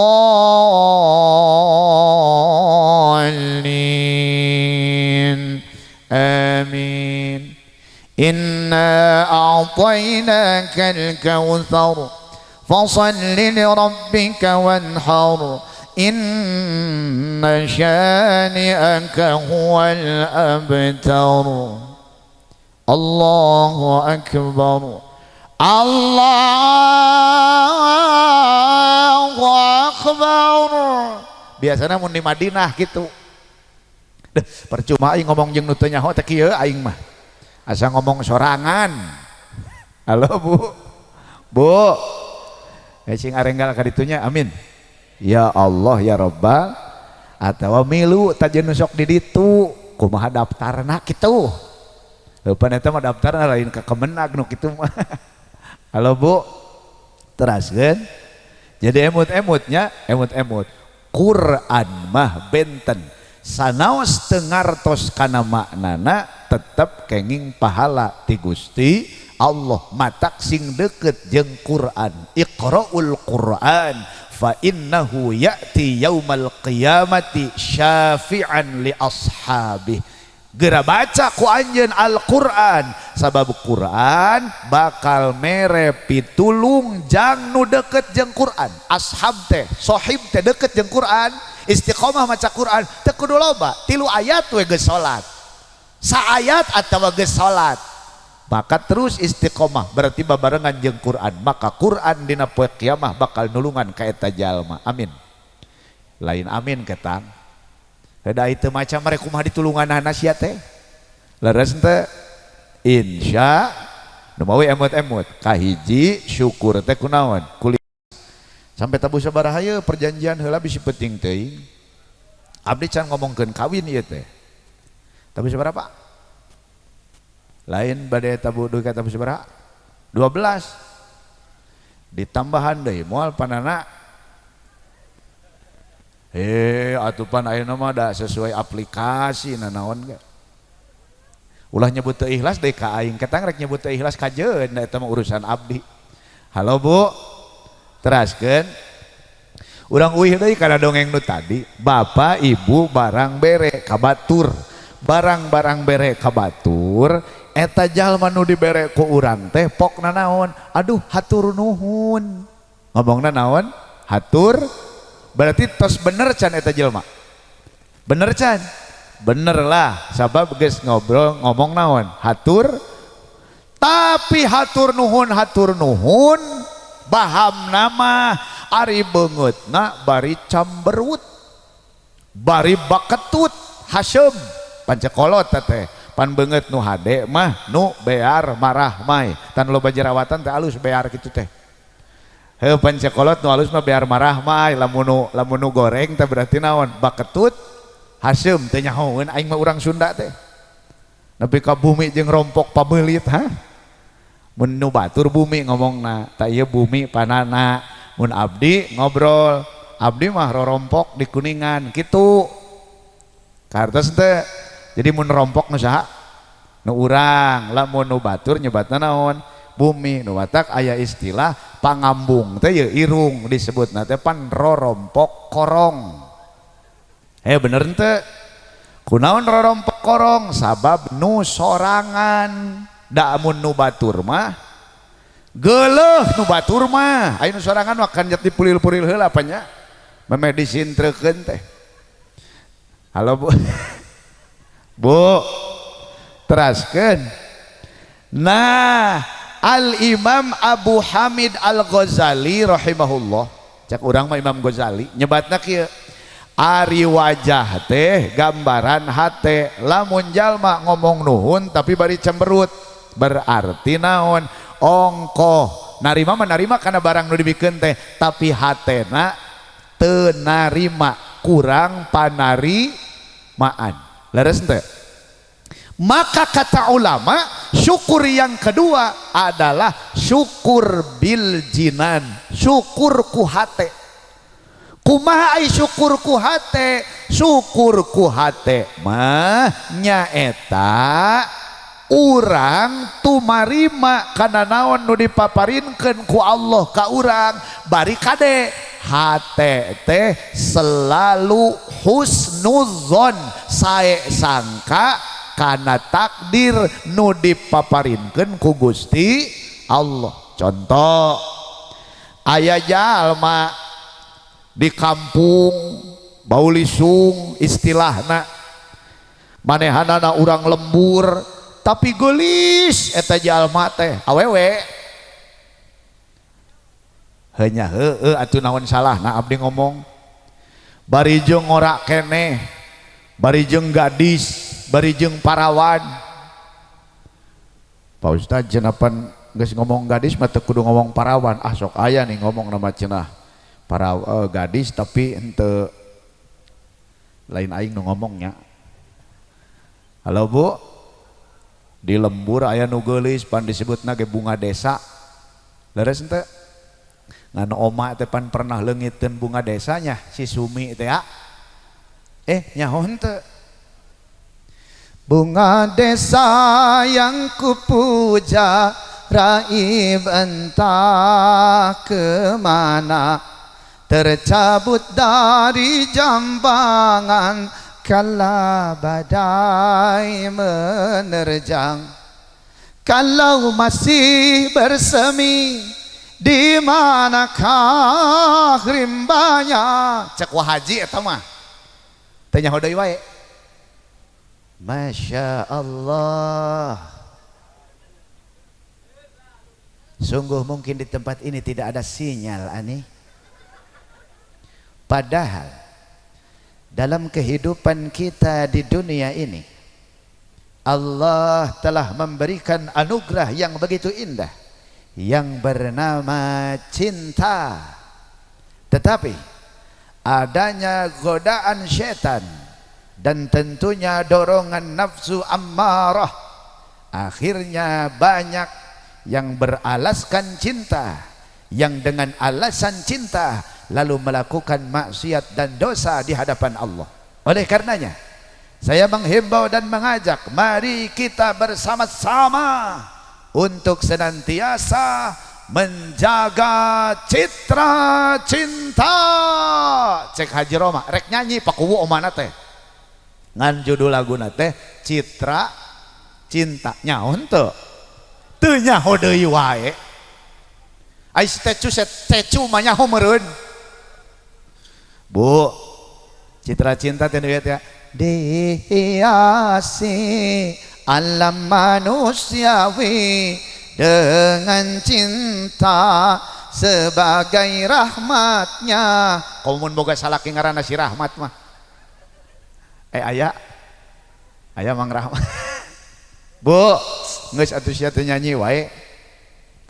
آمين إنا أعطيناك الكوثر فصل لربك وانحر Inna syani'aka huwal abtar Allahu akbar Allahu akbar biasanya mun di Madinah gitu percuma aing ngomong jeung nu teu nyaho teh kieu aing mah asa ngomong sorangan halo Bu sing arenggal ka ditunya amin ya Allah ya Rabbal atawa milu tajeun sok di ditu kumaha daftarna kitu heupan eta mah daftarna lain ka Kemenag nu kitu mah halo Bu teraskeun jadi emut-emutnya emut-emut Quran mah benten sanaos teu ngartos kana maknana tetep kenging pahala ti Gusti Allah matak sing deukeut jeung Quran Iqraul Quran fa innahu ya'ti yaumal qiyamati syafi'an li ashabi Gera baca ku anjeun Al-Qur'an sabab Qur'an bakal mere pitulung jang nu deket jeung Qur'an. Ashab teh sohib teh deket jeung Qur'an, istiqomah maca Qur'an teu kudu loba 3 ayat we geus salat, saayat atawa geus salat, maka terus istiqomah berarti babarengan jeung Qur'an, maka Qur'an dina poe kiamah bakal nulungan ka eta jalma. Amin. Lain amin ketang. Kada itu macam mereka kumaha ditulunganana sia teh. Leres teh insya nu mawi emut-emut kahiji syukur teh kunaon? Kulit. Sampai tabu sabaraha ye perjanjian heula bisi penting teuing. Abdi can ngomongkeun kawin ieu teh. Tabu sabaraha Pak? Lain bade tabu duit ka tabu sabaraha? 12. Ditambahan deui moal panana atupan ayeuna mah da sesuai aplikasi nanaon ge. Ulah nyebut teu ikhlas deui ka aing, ketang rek nyebut teu ikhlas kajeun eta mah urusan abdi. Halo Bu. Teraskeun. Urang uih deui kana dongeng nu tadi, Bapak Ibu barang bere kabatur. Barang-barang bere kabatur eta jalma nu dibere ku urang teh pokna naon? Aduh hatur nuhun. Ngomongna naon? Hatur. Berarti tos bener can eta jelma. Bener can? Bener lah, sabab geus ngobrol ngomong naon? Hatur. Tapi hatur nuhun baham nama ari beungeutna bari camberut, bari baketut hasem pancekolot teh. Pan beungeut nu hade mah nu bear marah mai tan loba jerawatan teh alus bear kitu teh. Heuh pancekolot nu alus mah bear marah mah lamun nu goreng teh berarti naon? Baketut hasem teh nyahoeun aing mah urang Sunda teh. Nepi ka bumi jeung rompok pabeulit ha. Mun nu batur bumi ngomongna, tak ieu bumi panana. Mun abdi ngobrol, abdi mah rorompok di Kuningan kitu. Kartos teh. Jadi mun rompok nu saha? Nu urang, lamun nu batur nyebatna naon? Bumi. Nu batak aya istilah pangambung teh ye irung disebutna teh pan rorompok korong. Bener teh? Kunaon rorompok korong? Sabab nu sorangan. Da amun nu batur mah geuleuh nu batur mah. Aya nu sorangan mah kan jat dipulil-pulil heula apa nya? Memedisintrekeun teh. Halo Bu. Bu. Teraskeun. Nah, Al-Imam Abu Hamid Al-Ghazali rahimahullah, cak urang mah Imam Ghazali nyebatna kieu, ari wajah teh gambaran hate. Lamun jalma ngomong nuhun tapi bari cemberut berarti naon? Ongkoh. Narima mah narima kana barang nu dibikeun teh, tapi hatena teu narima, kurang panarimaan. Leres teu? Maka kata ulama, syukur yang kedua adalah syukur bil jinan, syukur ku hate. Kumaha ai syukur ku hate? Syukur ku hate mah nyaeta urang tumarima kana naon nu dipaparinkeun ku Allah ka urang, bari kade hate teh selalu husnuzon, sae sangka kana takdir nu dipaparinkeun ku Gusti Allah. Contoh, aya jalma di kampung bau lisung istilahna, manehanana urang lembur tapi gelis eta jalma teh awewe. Hanya atuh naon salah na abdi ngomong, bari jeung ora keneh, bari jeung gadis, bari jeung parawan. Pak Ustaz jenapan geus ngomong gadis mah teu kudu ngomong parawan. Ah sok aya nih ngomong nama cenah para gadis tapi henteu lain aing nu ngomongnya. Halo Bu, di lembur aya nu geulis pan disebutna ge bunga desa. Leres henteu? Ngan oma teh pan pernah leungiteun bunga desanya si Sumi teh ya. Nyaho henteu? Bunga desa yang kupuja raib entah kemana, tercabut dari jambangan kala badai menerjang, kalau masih bersemi, di manakah rimbanya? Cek wahaji eta mah tanya hodai wae. Masya Allah, sungguh mungkin di tempat ini tidak ada sinyal ani. Padahal dalam kehidupan kita di dunia ini Allah telah memberikan anugerah yang begitu indah yang bernama cinta. Tetapi adanya godaan syaitan dan tentunya dorongan nafsu ammarah, akhirnya banyak yang beralaskan cinta, yang dengan alasan cinta lalu melakukan maksiat dan dosa di hadapan Allah. Oleh karenanya saya menghimbau dan mengajak, mari kita bersama-sama untuk senantiasa menjaga citra cinta. Cek Haji Roma rek nyanyi pakuwu omana teh ngan judul laguna teh citra cinta nyaon teu teu nyaho deui wae. Ai tecu mah nyaho meureun. Bu, citra cinta teh lihat ya. Dihiasi alam manusiawi dengan cinta sebagai rahmatnya. Komun boga salaki ngaranna si Rahmat mah. Aya Mang Rahmat. Bu, geus atuh sia teh nyanyi wae.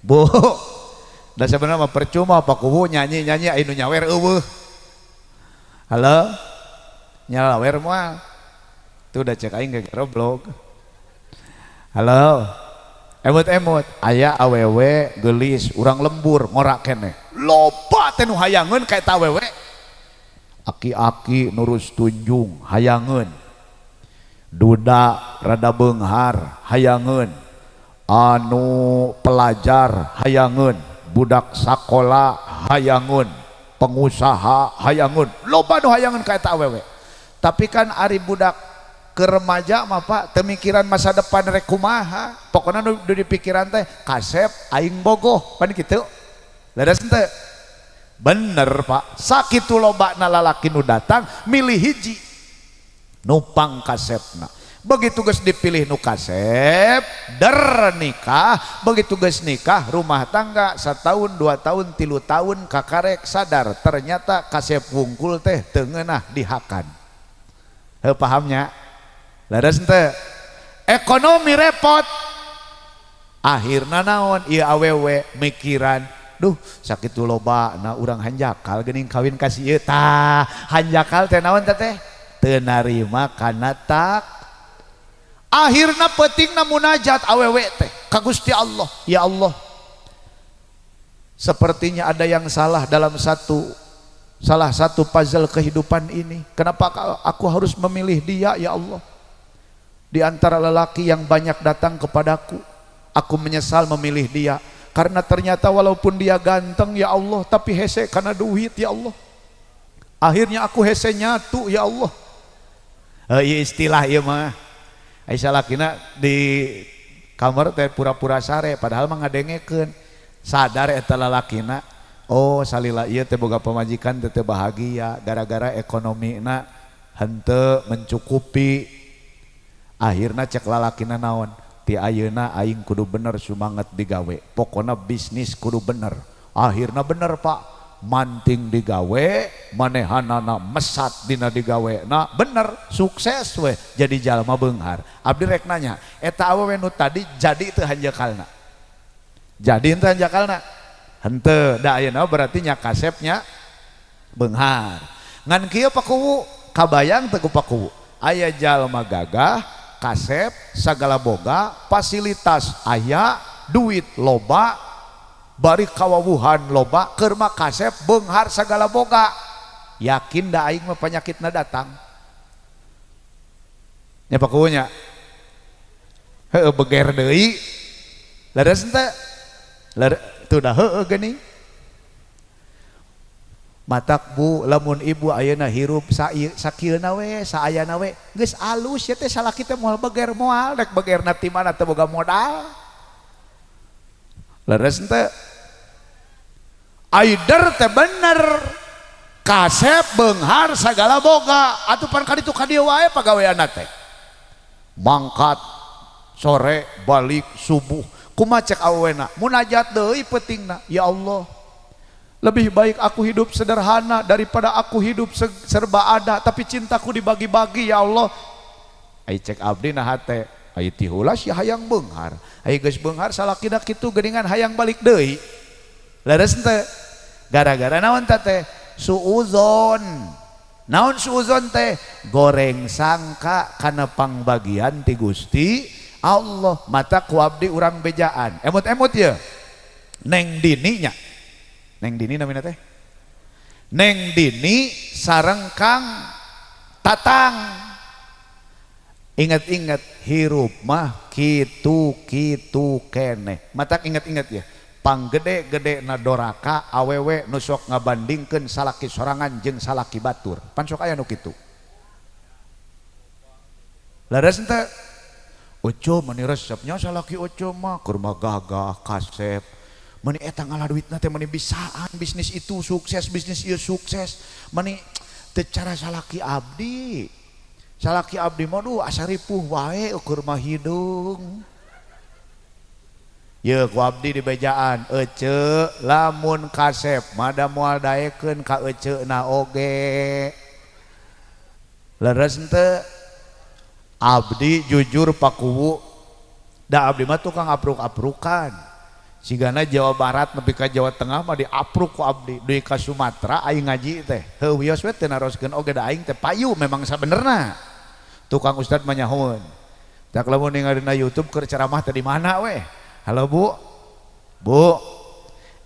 Bu, da sebenarnya mah percuma pakuwu nyanyi-nyanyi anu nyawer eueuh. Halo? Nyalawer mah. Tuh udah cek aing ge goblok. Halo. Emut-emut, aya awewe geulis urang lembur ngorak keneh. Loba teh nu hayangeun ka eta awewe. Aki-aki nurus tunjung hayangeun. Duda rada beunghar hayangeun. Anu pelajar hayangeun, budak sakola hayangeun, pengusaha hayangeun. Loba nu hayangeun ka eta awewe. Tapi kan ari budak ke remaja mah Pak temikiran masa depan rek kumaha, pokoknya nu di pikiran teh kasep aing bogoh pan kitu. Leres teh bener Pak, sakitu lobana lalaki nu datang milih hiji nupang kasepna. Begitu geus dipilih nu kasep der nikah, begitu geus nikah rumah tangga 1 tahun 2 tahun 3 tahun kakarek sadar ternyata kasep wungkul teh teu ngeunah dihakan. Heuh pahamnya? Leres teh ekonomi repot, akhirna naon ieu awewe mikiran, duh sakitu loba na urang hanjakal geuning kawin ka si ieu. Tah hanjakal teh naon teh teu narima kana tak. Akhirna pentingna munajat awewe teh ka Gusti Allah. Ya Allah, sepertinya ada yang salah dalam salah satu puzzle kehidupan ini. Kenapa aku harus memilih dia ya Allah? Di antara lelaki yang banyak datang kepadaku, aku menyesal memilih dia. Karena ternyata walaupun dia ganteng ya Allah, tapi hese karena duit ya Allah. Akhirnya aku hese nyatu ya Allah. Iya istilah ieu mah. Aisyah lakina di kamar teh pura-pura sare, padahal mah ngadengekeun. Sadar eta lalakina, oh salila ieu teh boga pamajikan teh bahagia gara-gara ekonomina henteu mencukupi. Akhirna cek lalakina naon, ti ayeuna aing kudu bener sumanget digawe, pokona bisnis kudu bener. Akhirna bener Pak, manting digawe, manehanana mesat dina digawe. Nah bener, sukses we jadi jalma beunghar. Abdi rek nanya, eta awewe nu tadi jadi teu hanjakalna? Jadi teu hanjakalna? Henteu, da ayeuna berarti nya kasepnya beunghar. Ngan kieu pakuwu, kabayang teu ku pakuwu. Aya jalma gagah, kasep sagala boga, fasilitas aya, duit loba, bari kawawuhan loba, keur mah kasep beunghar sagala boga. Yakin da aing mah penyakitna datang. Nya pakunya heueuh beger deui. Leres teh? Tuh dah heueuh geuning. matak Bu lamun ibu ayeuna hirup sakieuna we saayana we geus alus ya teh salaki teh moal beger moal rek begerna ti mana teu boga modal leres teh aider teh bener kasep beunghar sagala boga atuh pan kaditu ka dieu wae pagaweanna teh mangkat sore balik subuh kumaha cek awena munajat deui pentingna ya Allah lebih baik aku hidup sederhana daripada aku hidup serba ada tapi cintaku dibagi-bagi ya Allah. Ai cek abdi nah hate ai tihulas ya hayang beunghar ai geus beunghar salakina kitu geuningan hayang balik deui leres teh gara-gara naon teh suuzon naon suuzon teh goreng sangka kana pangbagian ti Gusti Allah mata ku abdi urang bejaan emot-emot ya Neng Dini nya Neng Dini namina teh Neng Dini sareng Kang Tatang ingat-ingat hirup mah kitu keneh matak ingat-ingat ya panggede-gede na doraka awewe nusok ngabandingkeun salaki sorangan jeung salaki batur pan sok aya nu kitu laras teh oco meni resepnya salaki oco mah keur mah gagah kasep meni eta ngalah duitna teh meni bisaan bisnis itu sukses bisnis ieu sukses meni teu cara salaki abdi mah duh asa ripuh wae ukur mah hidung ye ku abdi di bejaan ece lamun kasep mada moal daekeun ka eceuna oge leres teu abdi jujur pakuwu da abdi mah tukang apruk-aprukan sigana Jawa Barat nepi ka Jawa Tengah mah diapruk ku abdi deui ka Sumatera aing ngaji teh heuh wios we teu naroskeun oge da aing teh payu memang sabenerna tukang ustad mah nyahun tak lamun ningalina YouTube keur ceramah teh di mana we halo Bu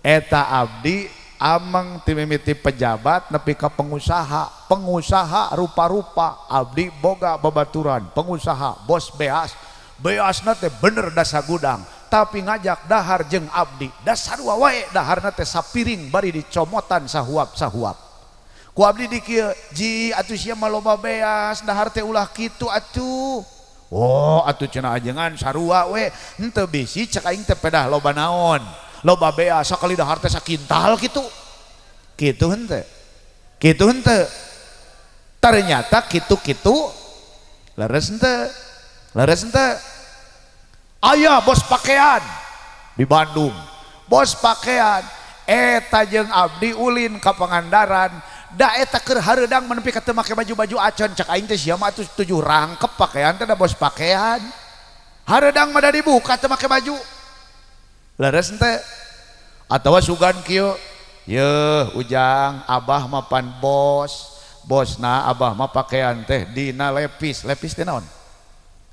eta abdi ameng ti mimiti pejabat nepi ka pengusaha rupa-rupa abdi boga babaturan pengusaha bos beasna teh bener dasa gudang tapi ngajak dahar jeung abdi dasarua wae daharna teh sapiring bari dicomotan sahuap ku abdi di kieu ji atuh sia mah loba beas dahar teh ulah kitu atuh oh atuh cenah ajengan sarua we henteu bisi cek aing teh pedah loba naon loba beas sakali dahar teh sakintal kitu henteu ternyata kitu leres henteu aya bos pakaian di Bandung bos pakaian eta jeung abdi ulin ka Pangandaran da eta keur hareudang menepi ka teu make baju-baju acon cak aing teh sia mah atuh 7 rangkep pakaian teh da bos pakaian hareudang mah da dibuka teu make baju leres teh atawa sugan kieu yeuh ujang abah mah pan bosna abah mah pakaian teh dina lepis teh naon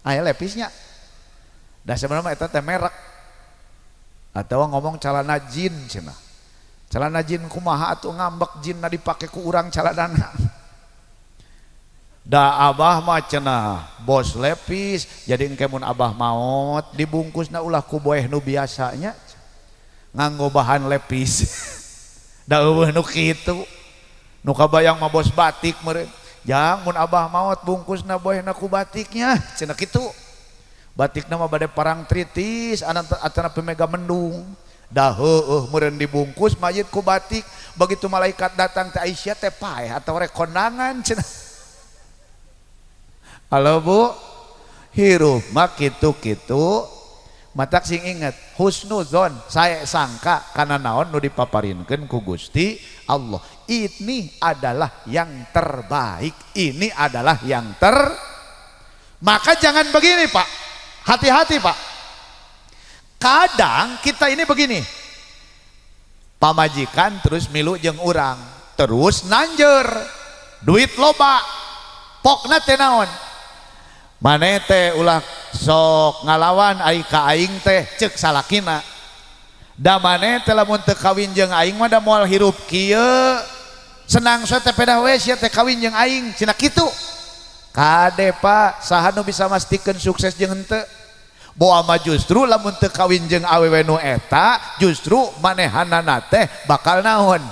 aya lepisnya dah sebenarnya eta teh merek atawa ngomong calana jin cenah calana jin kumaha atuh ngambek jinna dipake ku urang caladana da abah mah cenah bos lepis jadi engke mun abah maot dibungkusna ulah ku boeh nu biasanya nganggo bahan lepis da eueuh nu kitu nu kabayang mah bos batik meureun jang mun abah maot bungkusna boehna ku batiknya cenah kitu batik nama bade parang tritis antara pemega mendung dah heueuh meureun dibungkus mayit ku batik begitu malaikat datang teh Aisyah teh paeh atau rek kondangan cenah halo Bu hirup mah kitu-kitu matak sing inget husnuzon saya sangka kana naon nu dipaparinkeun ku Gusti Allah ini adalah yang terbaik maka jangan begini Pak hati-hati Pak kadang kita ini begini pamajikan terus milu jeung urang terus nanjeur duit loba pokna teh naon maneh teh ulah sok ngalawan ai ka aing teh ceuk salakina da maneh teh lamun teu kawin jeung aing mah da moal hirup kieu senang soe teh pedah we sia teh kawin jeung aing cenah kitu kade Pak saha nu bisa mastikeun sukses jeung henteu boa mah justru lamun teu kawin jeung awewe nu eta justru manehanana teh bakal naon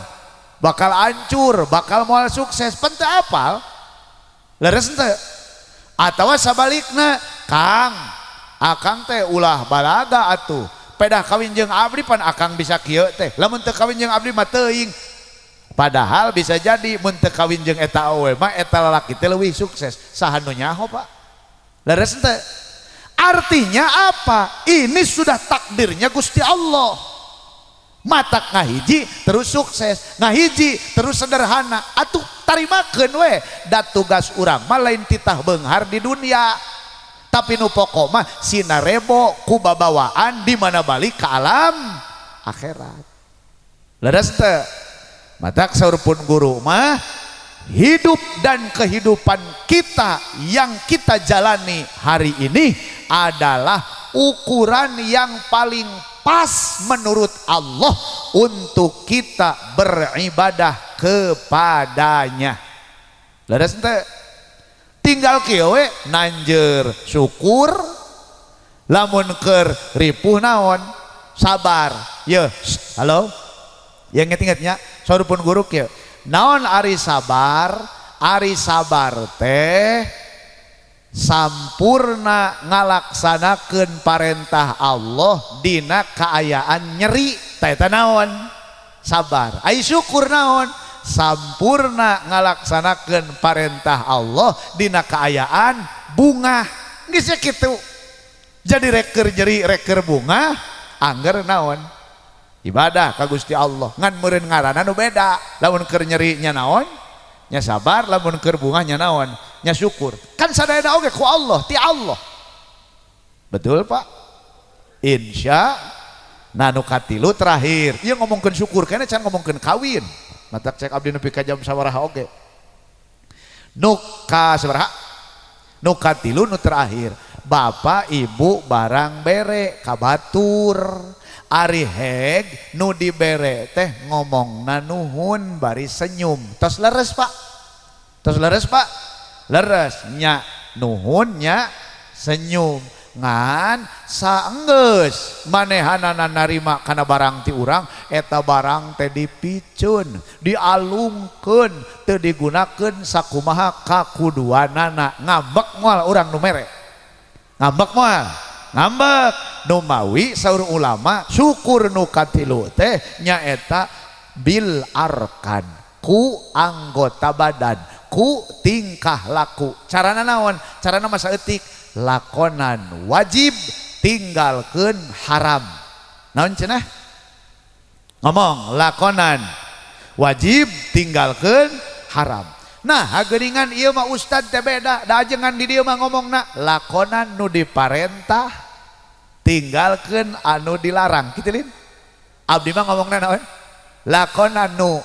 bakal hancur, bakal moal sukses, penteu apal leres teu atawa sabalikna Kang akang teh ulah balaga atuh pedah kawin jeung abdi pan akang bisa kieu teh lamun teu kawin jeung abdi mah teuing padahal bisa jadi mun teu kawin jeung eta awewe mah eta lalaki teh leuwih sukses saha nu nyaho Pak leres teu artinya apa ini sudah takdirnya Gusti Allah matak ngahiji terus sukses ngahiji terus sederhana atuh tarimakeun we da tugas urang mah lain titah beunghar di dunia tapi nu pokok mah sinarebo ku babawaan di mana balik ke alam akhirat leres teu matak saurpun guru mah hidup dan kehidupan kita yang kita jalani hari ini adalah ukuran yang paling pas menurut Allah untuk kita beribadah kepadanya. Leres ente tinggal kieu we nanjeur syukur lamun keur ripuh naon sabar ye halo yang inget-ingetnya saurupun guru kieu naon ari sabar teh sampurna ngalaksanakeun parentah Allah dina kaayaan nyeri eta naon sabar ai syukur naon sampurna ngalaksanakeun parentah Allah dina kaayaan bunga geus kitu jadi reker nyeri reker bunga angger naon ibadah ka Gusti Allah ngan meureun ngaranna nu beda lamun keur nyeri nya naon nya sabar lamun keur bunga nya naon nya syukur kan sadayana oge ku Allah ti Allah betul Pak insya nanu katilu terakhir ieu ngomongkeun syukur kene can ngomongkeun kawin matak cek abdi nepi ka jam sabaraha oge nu ka sabaraha nu katilu nu terakhir bapak ibu barang bere kabatur ari heg nu dibere teh ngomongna nuhun bari senyum tos leres Pak leres nya nuhun nya senyum ngan saenggeus manehanana narima kana barang ti urang eta barang teh dipicun dialungkeun teu digunakeun sakumaha kakuduanana ngambek moal urang nu mere ngambek nu mawi saur ulama syukur nu katilu teh nyaeta bil arkan ku anggota badan ku tingkah laku carana naon carana masa etik lakonan wajib tinggalkeun haram naon cenah ngomong lakonan wajib tinggalkeun haram nah hageuningan ieu mah ustad teh beda da ajengan di dieu mah ngomongna lakonan nu diparentah tinggalkeun anu dilarang kitu lin abdi mah ngomongna naon lakonan nu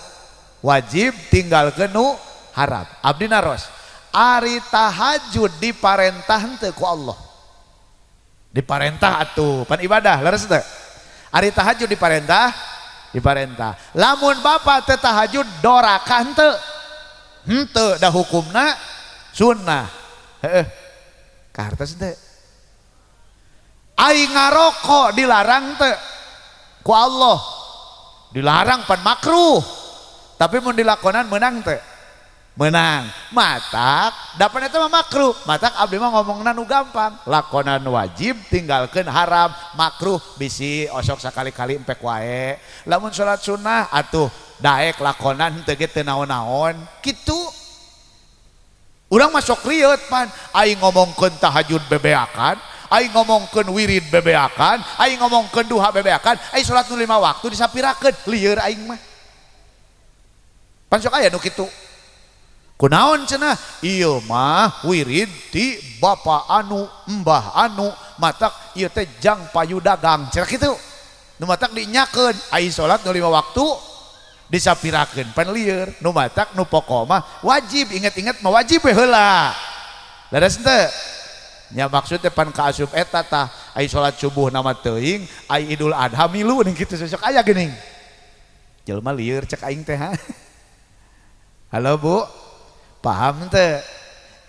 wajib tinggalkeun nu haram abdi naros ari tahajud diparentah henteu ku Allah diparentah atuh pan ibadah leres teu ari tahajud diparentah lamun bapa teu tahajud doraka henteu da hukumna sunnah heeh kahartos teu ai ngarokok dilarang teu ku Allah dilarang pan makruh tapi mun dilakonan menang teu menang matak dapan eta mah makruh matak abdi mah ngomongna nu gampang lakonan wajib tinggalkeun haram makruh bisi osok sakali-kali empek wae lamun salat sunnah atuh daek lakonan teu ge teu naon-naon kitu urang mah sok rieut pan aing ngomongkeun tahajud bebeakan aing ngomongkeun wirid bebeakan aing ngomongkeun duha bebeakan aing salat nu 5 waktu disapirakeun lieur aing mah pan sok aya nu kitu kunaon cenah ieu mah wirid ti bapa anu embah anu matak ieu teh jang payu dagang cenah kitu nu matak dinyakeun ai salat nu 5 waktu disapirakeun pan lieur nu matak nu pokok mah wajib inget-inget mah wajib we heula leres teu nya maksud teh pan kaasup eta tah ai salat subuh nama teuing ai idul adha milu ning kitu sok aya geuning jelema lieur cek aing teh ha halo Bu paham teu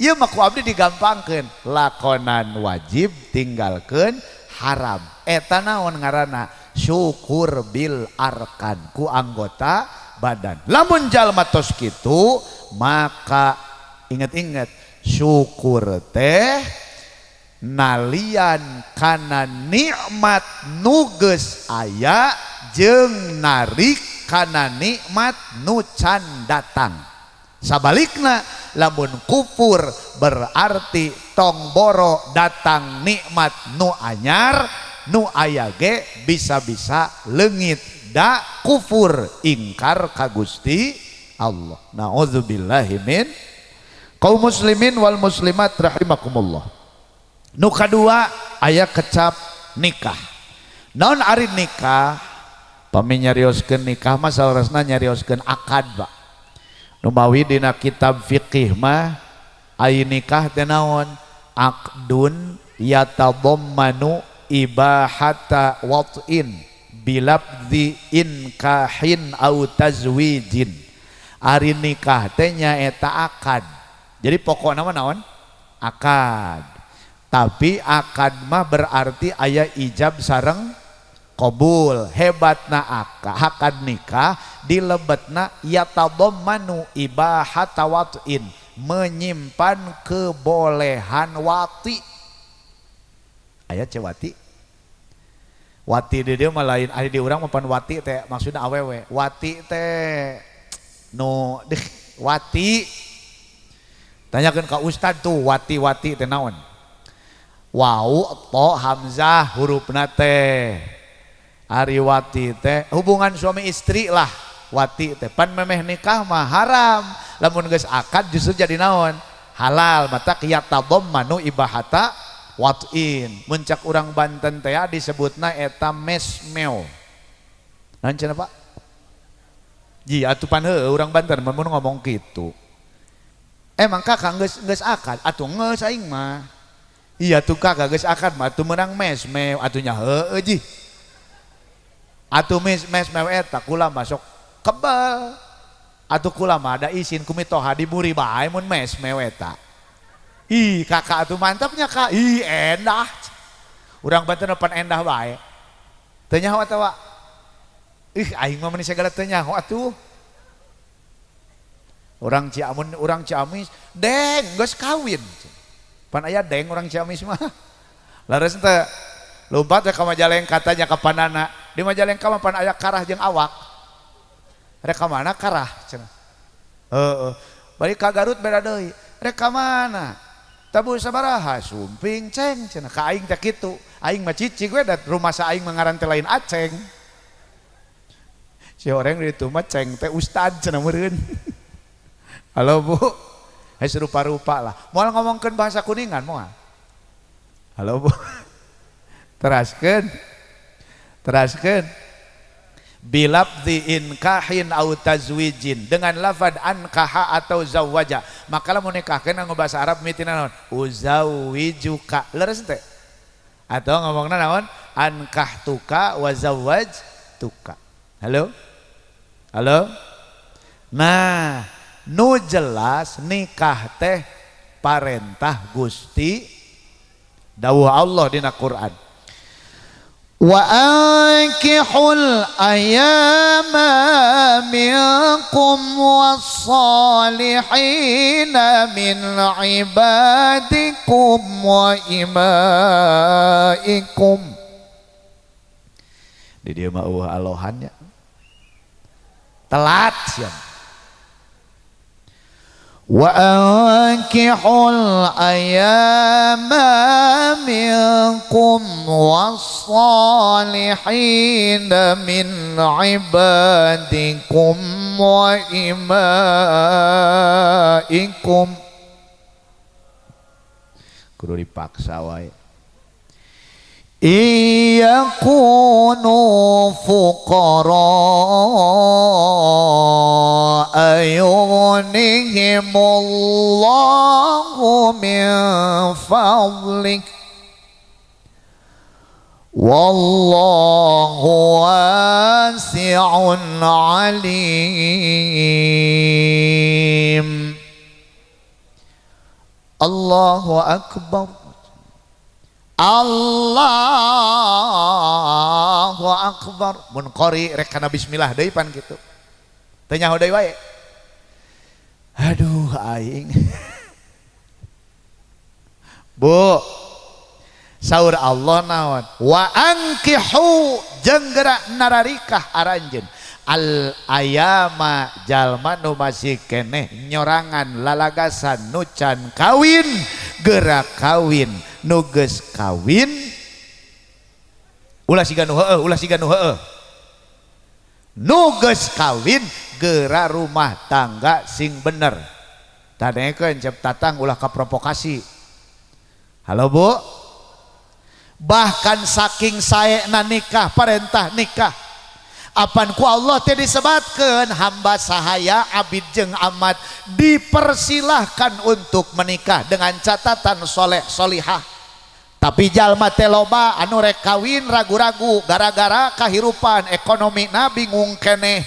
ieu mah ku abdi digampangkeun lakonan wajib tinggalkeun haram eta naon ngaranna syukur bil arkan ku anggota badan. Lamun jalma tos kitu maka ingat-ingat syukur teh nalian kana nikmat nuges aya jeung narik kana nikmat nu can datang. Sabalikna lamun kufur berarti tong boro datang nikmat nu anyar nu aya ge bisa-bisa leungit da kufur ingkar ka Gusti Allah. Nauzubillahi min. Kaum muslimin wal muslimat rahimakumullah. Nu kadua aya kecap nikah. Naon ari nikah? Pami nyarioskeun nikah mah saurasna nyarioskeun akad ba. Nu mawi dina kitab fiqih mah ai nikah teh naon? Aqdun yatadammanu ibahata wat'in bilabdhi inkahin au tazwijin. Ari nikah teh nyaeta akad. Jadi pokokna mah naon? Akad. Tapi akad mah berarti aya ijab sareng qabul. Hebatna akad nikah dilebetna yatadammanu ibahata wat'in, menyimpan kebolehan wati. Aya cewati. Wati di dieu mah lain, ari di urang mah pan wati teh maksudna awewe. Wati teh no deh wati. Tanyakeun ka ustad tuh wati-wati teh naon? Wau to hamzah hurufna teh. Ari wati teh hubungan suami istri lah. Wati teh pan memeh nikah mah haram. Lamun geus akad justru jadi naon? Halal. Mata yatadammanu ibahata wat'in. Muncak urang Banten teh disebutna eta mesmeo. Naon cenah Pak? Ji atuh pan heueuh urang Banten mun ngomong kitu. Emang kakak geus akad atuh geus aing mah. Iya tuh kakak geus akad mah atuh meunang mesmeo atunya heueuh ji. Atuh mesmeo eta kula masuk kebal. Atuh kula mah ada izin kumitoha diburi bae mun mesmeo eta. Ih kakak atuh mantapnya kak. Ih endah. Urang Banten pan endah bae. Teu nyaho eta wa. Ih aing mah meni segala teu nyaho atuh. Orang Ciamun, orang Ciamis, deng, geus kawin. Pan aya deng orang Ciamis mah. Laras teh lompat ka Majalengka katanya ka panana. Di Majalengka mah pan aya karah jeung awak. Rek ka mana karah cenah. Heeh. Balik ka Garut beda deui. Rek ka mana? Tabu sabaraha sumping ceng cenah. Ka aing teh kitu. Aing mah cicing we da rumah sa aing ngaran teh lain Aceng. Si orang di ditu mah ceng teh ustad cenah meureun. Halo Bu, serupa-rupa lah. Moal ngomongkeun bahasa Kuningan moal. Halo Bu, teraskeun. Bilabdhi inkahin au tazwijin, dengan lafad ankaha atau zawaja. Maka lamun nikahkeun nganggo bahasa Arab mitina naon? Uzawijuka. Leres teh? Atau ngomongna naon? Ankahtuka wa zawajtuka. Halo? Nah, nu jelas nikah teh parentah Gusti dawuh Allah dina Quran. Wa ankihul ayyama minkum was-salihina min ibadikum wa imaikum. Di dieu mah alohannya telat sian. Wa ankihul ayyama minkum was-salihina min ibadikum wa imaikum. Kudu dipaksa wae. Iyakunu fuqara ayunihimullahu min fadlik wallahu wasi'un alim. Allahu akbar. Allahu akbar. Mun qori rek kana bismillah deui pan kitu. teu nyaho deui wae. Aduh aing. Bu, saur Allah naon? Wa ankihu jeung geura nararikah aranjeun al ayama jalma nu masih keneh nyorangan lalagasan nu can kawin geura kawin nu geus kawin ulah siga nu heueuh nu geus kawin geura rumah tangga sing bener. Tadengekeun cep tatang ulah kaprovokasi. Halo Bu, bahkan saking saena nikah perintah nikah apan ku Allah teh disebatkeun hamba sahaya abid jeung amat dipersilahkan untuk menikah dengan catatan soleh solihah. Tapi jalma teh loba anu rek kawin ragu-ragu gara-gara kahirupan ekonomina bingung keneh.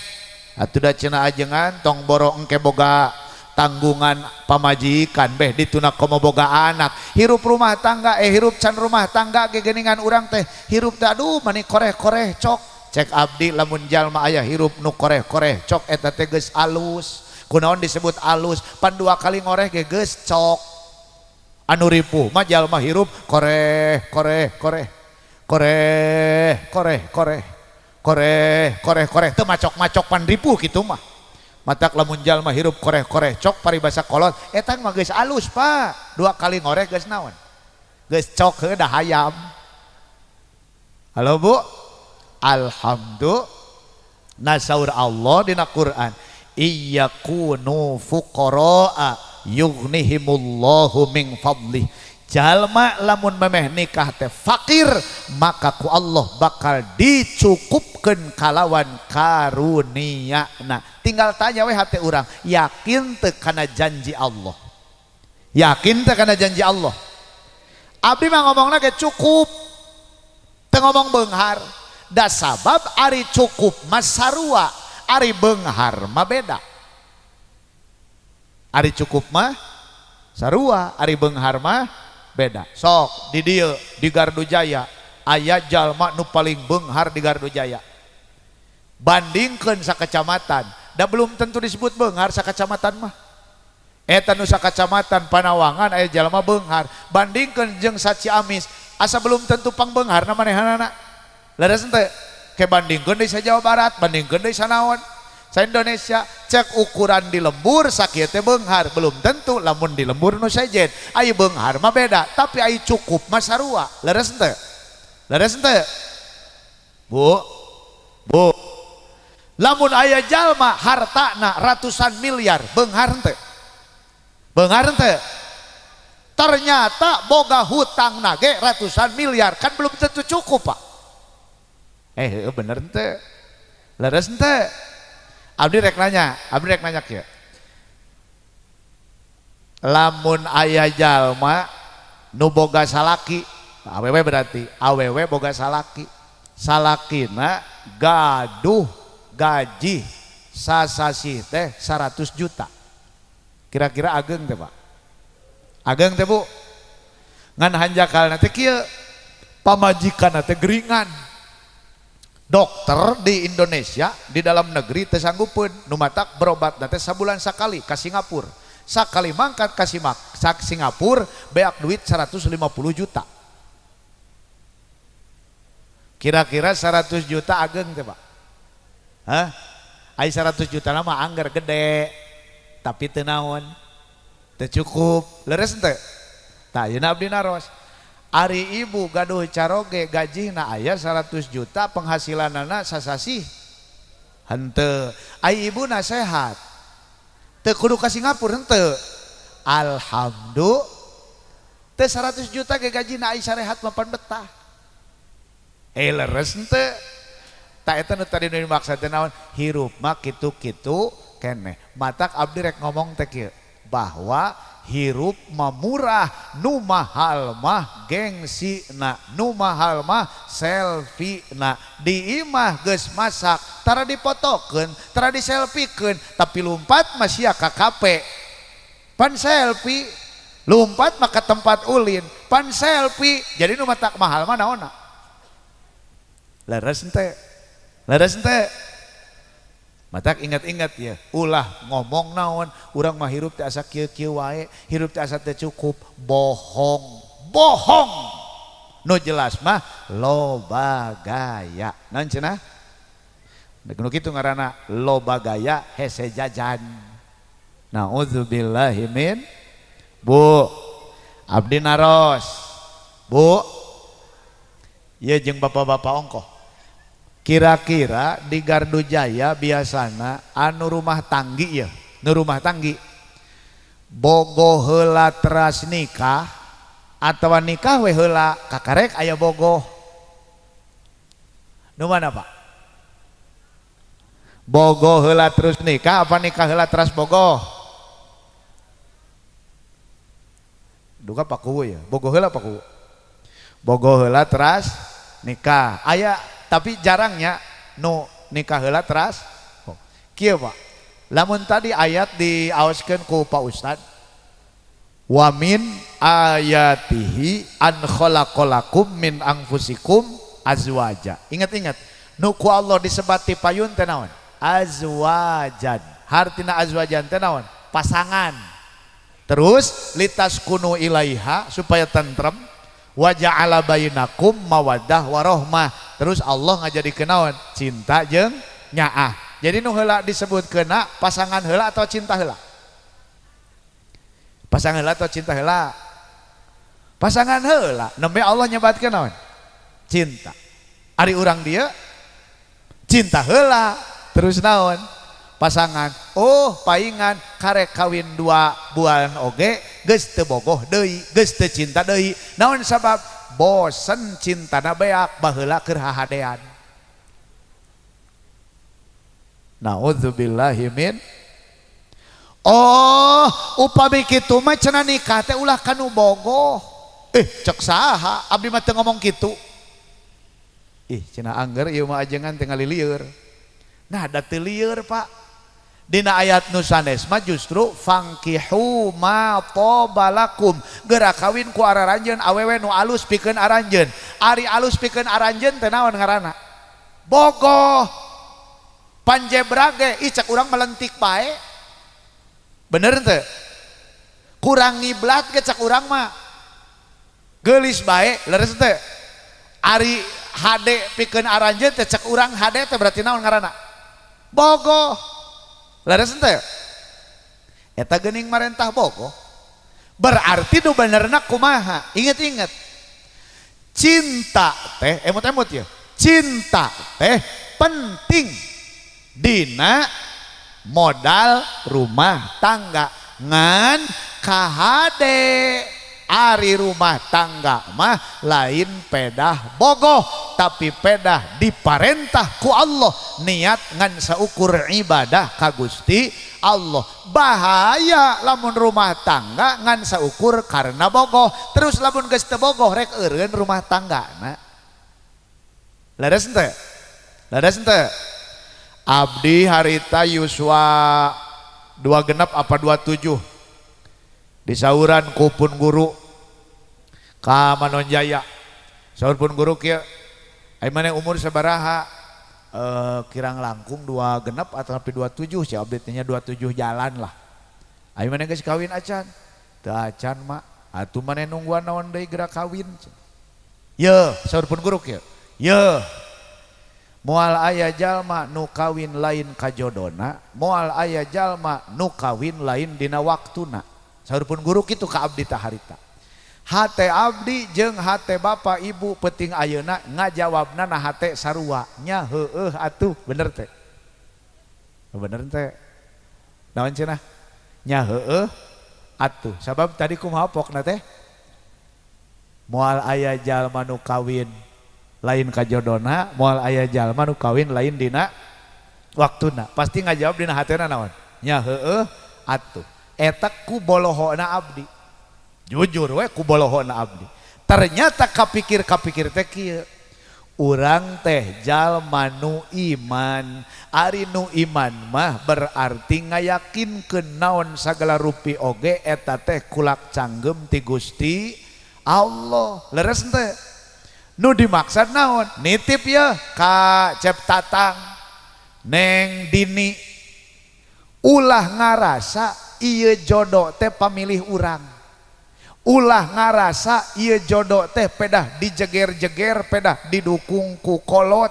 Atuh da cenah ajengan tong boro engke boga tanggungan pamajikan beh dituna komo boga anak hirup rumah tangga hirup can rumah tangga ge geuningan urang teh hirup teh aduh mani koreh-koreh cok. Cek abdi lamun jalma aya hirup nu koreh-koreh cok eta teh geus alus. Kunaon disebut alus? Pan dua kali ngoreh ge geus cok. Anu ripuh mah jalma hirup koreh teu macok-macok pan ripuh kitu mah. Matak lamun jalma hirup koreh cok paribasa kolot eta mah geus alus Pak. Dua kali ngoreh geus naon? Geus cok heuh da hayam. Halo Bu. Alhamdulillah nasaur Allah dina Quran iyakunu fuqaraa yughnihimullahu min fadlih. Jalma lamun memeh nikah teh fakir maka ku Allah bakal dicukupkeun kalawan karunia-Na. Tinggal tanya we hate urang yakin teu kana janji Allah? Yakin teu kana janji Allah? Abdi mah ngomongna ge cukup teu ngomong beunghar. Da sabab ari cukup mas sarua, ari beunghar mah beda. Ari cukup mah sarua, ari beunghar mah beda. Sok di dieu di Gardu Jaya aya jalma nu paling beunghar di Gardu Jaya. Bandingkeun sakacamatan, da belum tentu disebut beunghar sakacamatan mah. Eta nu sakacamatan Panawangan aya jalma beunghar, bandingkeun jeung Saciamis asa belum tentu pang beungharna manehanana. Leres ente ke bandingkeun deui sa Jawa Barat, bandingkeun deui sanaon sa Indonesia, cek ukuran di lembur sakieu teh beunghar belum tentu lamun di lembur nu sejen aya beunghar mah beda, tapi aya cukup mah sarua. Leres ente? Leres ente? Bu, lamun aya jalma hartana ratusan miliar beunghar ente? Beunghar ente? Ternyata boga hutang nage ratusan miliar kan belum tentu cukup Pak. Bener ente? Leres ente? Abdi rek nanya kieu. Lamun aya jalma nu boga salaki, awewe berarti awewe boga salaki. Salakina gaduh gaji sasasi teh 100 juta. Kira-kira ageng teh Pak? Ageng teh Bu? Ngan hanjakalna teh kieu pamajikanna teh geringan. Dokter di Indonesia di dalam negeri teu sanggupeun nu matak berobat teh sabulan sakali ka Singapura. Sakali mangkat ka Singapura beak duit 150 juta. Kira-kira 100 juta ageng teh Pak? Hah? Ai 100 juta mah anggar gede tapi teu naon? Teu cukup. Leres teu? Tah yeuna abdi naros. Ari ibu gaduh caroge gajina aya 100 juta penghasilanana sasasi henteu. Ai ibuna sehat teu kudu ka Singapura henteu. Alhamdulillah teu 100 juta ge gajina ai sarehat mapan betah. Leres henteu? Tak eta nu tadi nu dimaksud teh naon? Hirup mah kitu-kitu keneh. Matak abdi rek ngomong teh kieu bahwa hirup mah murah, nu mahal mah gengsi na, nu mahal mah selfie na. Di imah geus masak tara dipotokeun, tara diselfiekeun, tapi lumpat mah sia ka kape. Pan selfie, lumpat mah ka tempat ulin, pan selfie. Jadi nu matak mahal mah naonna? Leres ente? Leres ente? Matak ingat-ingat ya, ulah ngomong naon, urang mah hirup teh asa kieu-kieu wae, hirup teh asa teh cukup, bohong. Bohong. Nu jelas mah loba gaya. Naon cenah? Nu kitu ngaranna loba gaya hese jajan. Nauzubillahi min. Bu, abdi naros. Bu, ieu jeung bapak-bapak ongkoh. Kira-kira di Gardu Jaya biasana anu rumah tanggi ya, nu rumah tanggi bogoh heula teras nikah atau nikah we heula kakarek aya bogoh. Nu mana Pak? Bogoh heula terus nikah apa nikah heula teras bogoh? Duga pakuwu ya, bogoh heula pakuwu. Bogoh heula teras nikah. Aya tapi jarangnya nu nikah heula teras kieu Pak. Lamun tadi ayat diaoskeun ku Pak Ustad, wa min ayatihi an khalaqalakum min anfusikum azwaja. Ingat-ingat nu ku Allah disebati payun teh naon? Azwajan. Hartina azwajan teh naon? Pasangan. Terus litaskunu ilaiha supaya tentrem, wa ja'ala bainakum mawaddah warahmah. Terus Allah ngajadikeun naon? Cinta jeung nyaah. Jadi nu heula disebutkeun pasangan heula atau cinta heula? Pasangan heula atau cinta heula? Pasangan heula. Nembe Allah nyebatkeun naon? Cinta. Ari urang dia cinta heula. Terus naon? Pasangan. Oh, paingan karek kawin 2 bulan oge geus teu bogoh deui, geus teu cinta deui. Naon sabab? Bosen cintana beak baheula keur hahadean. Nauzubillahi min. Oh, upami kitu mah cenah nikah teh ulah kanu bogoh. Cek saha abdi mah teu ngomong kitu. Cenah angger ieu mah ajengan teu ngalilieur. Nah, da teu lieur Pak. Dina ayat nu sanes mah justru fangkihu ma tobalakum, geura kawin ku araranjeun awewe nu alus pikeun aranjeun. Ari alus pikeun aranjeun teh naon ngaranna? Bogoh. Panjebrage cek urang melentik bae. Bener teu? Kurang ngiblat ge cek urang mah geulis bae, leres teu? Ari hade pikeun aranjeun teh cek urang hade teh berarti naon ngaranna? Bogoh. Laras ente eta geuning marentah bogoh. Berarti nu benerna kumaha? Ingat-ingat. Cinta teh emut-emut ya. Cinta teh penting dina modal rumah tangga. Ngan kahade ari rumah tangga mah lain pedah bogoh, tapi pedah diparentah ku Allah, niat ngan saukur ibadah ka Gusti Allah. Bahaya lamun rumah tangga ngan saukur karena bogoh. Terus lamun geus teu bogoh rek eureun rumah tanggana. Laras henteu? Laras henteu? Abdi harita yuswa 26 apa 27 disauran ku pun guru ka Manonjaya. Saur pun guru kieu ai maneh umur sabaraha? Kirang langkung 26 atau 27 si abdi teh nya 27 jalan lah. Ai maneh geus kawin acan? Teu acan mak. Atuh maneh nungguan naon deui geura kawin? Ye, saur pun guru kieu. Ye. Moal aya jalma nu kawin lain kajodona, moal aya jalma nu kawin lain dina waktuna. Saur pun guru kitu ka abdi tah harita. Hate abdi jeung hate bapa ibu penting ayeuna ngajawabna na hate sarua nya heueuh atuh. Bener teh? Bener teh? Naon cenah? Nya heueuh atuh. Sabab tadi kumaha pokna teh? Moal aya jalma nu kawin lain kajodona, moal aya jalma nu kawin lain dina waktuna. Pasti ngajawab dina hatena naon? Nya heueuh atuh. Eta ku bolohona abdi. Jujur we ku bolohona abdi. Ternyata kapikir-kapikir teh kieu. Urang teh jalma nu iman. Ari nu iman mah berarti ngayakinkeun naon sagala rupi oge eta teh kulak canggem ti Gusti Allah. Leres teh? Nu dimaksud naon? Nitip ya ka Cep Tatang, Neng Dini, ulah ngarasa ieu jodoh teh pamilih urang, ulah ngarasa ieu jodoh teh pedah dijeger-jeger, pedah didukung ku kolot,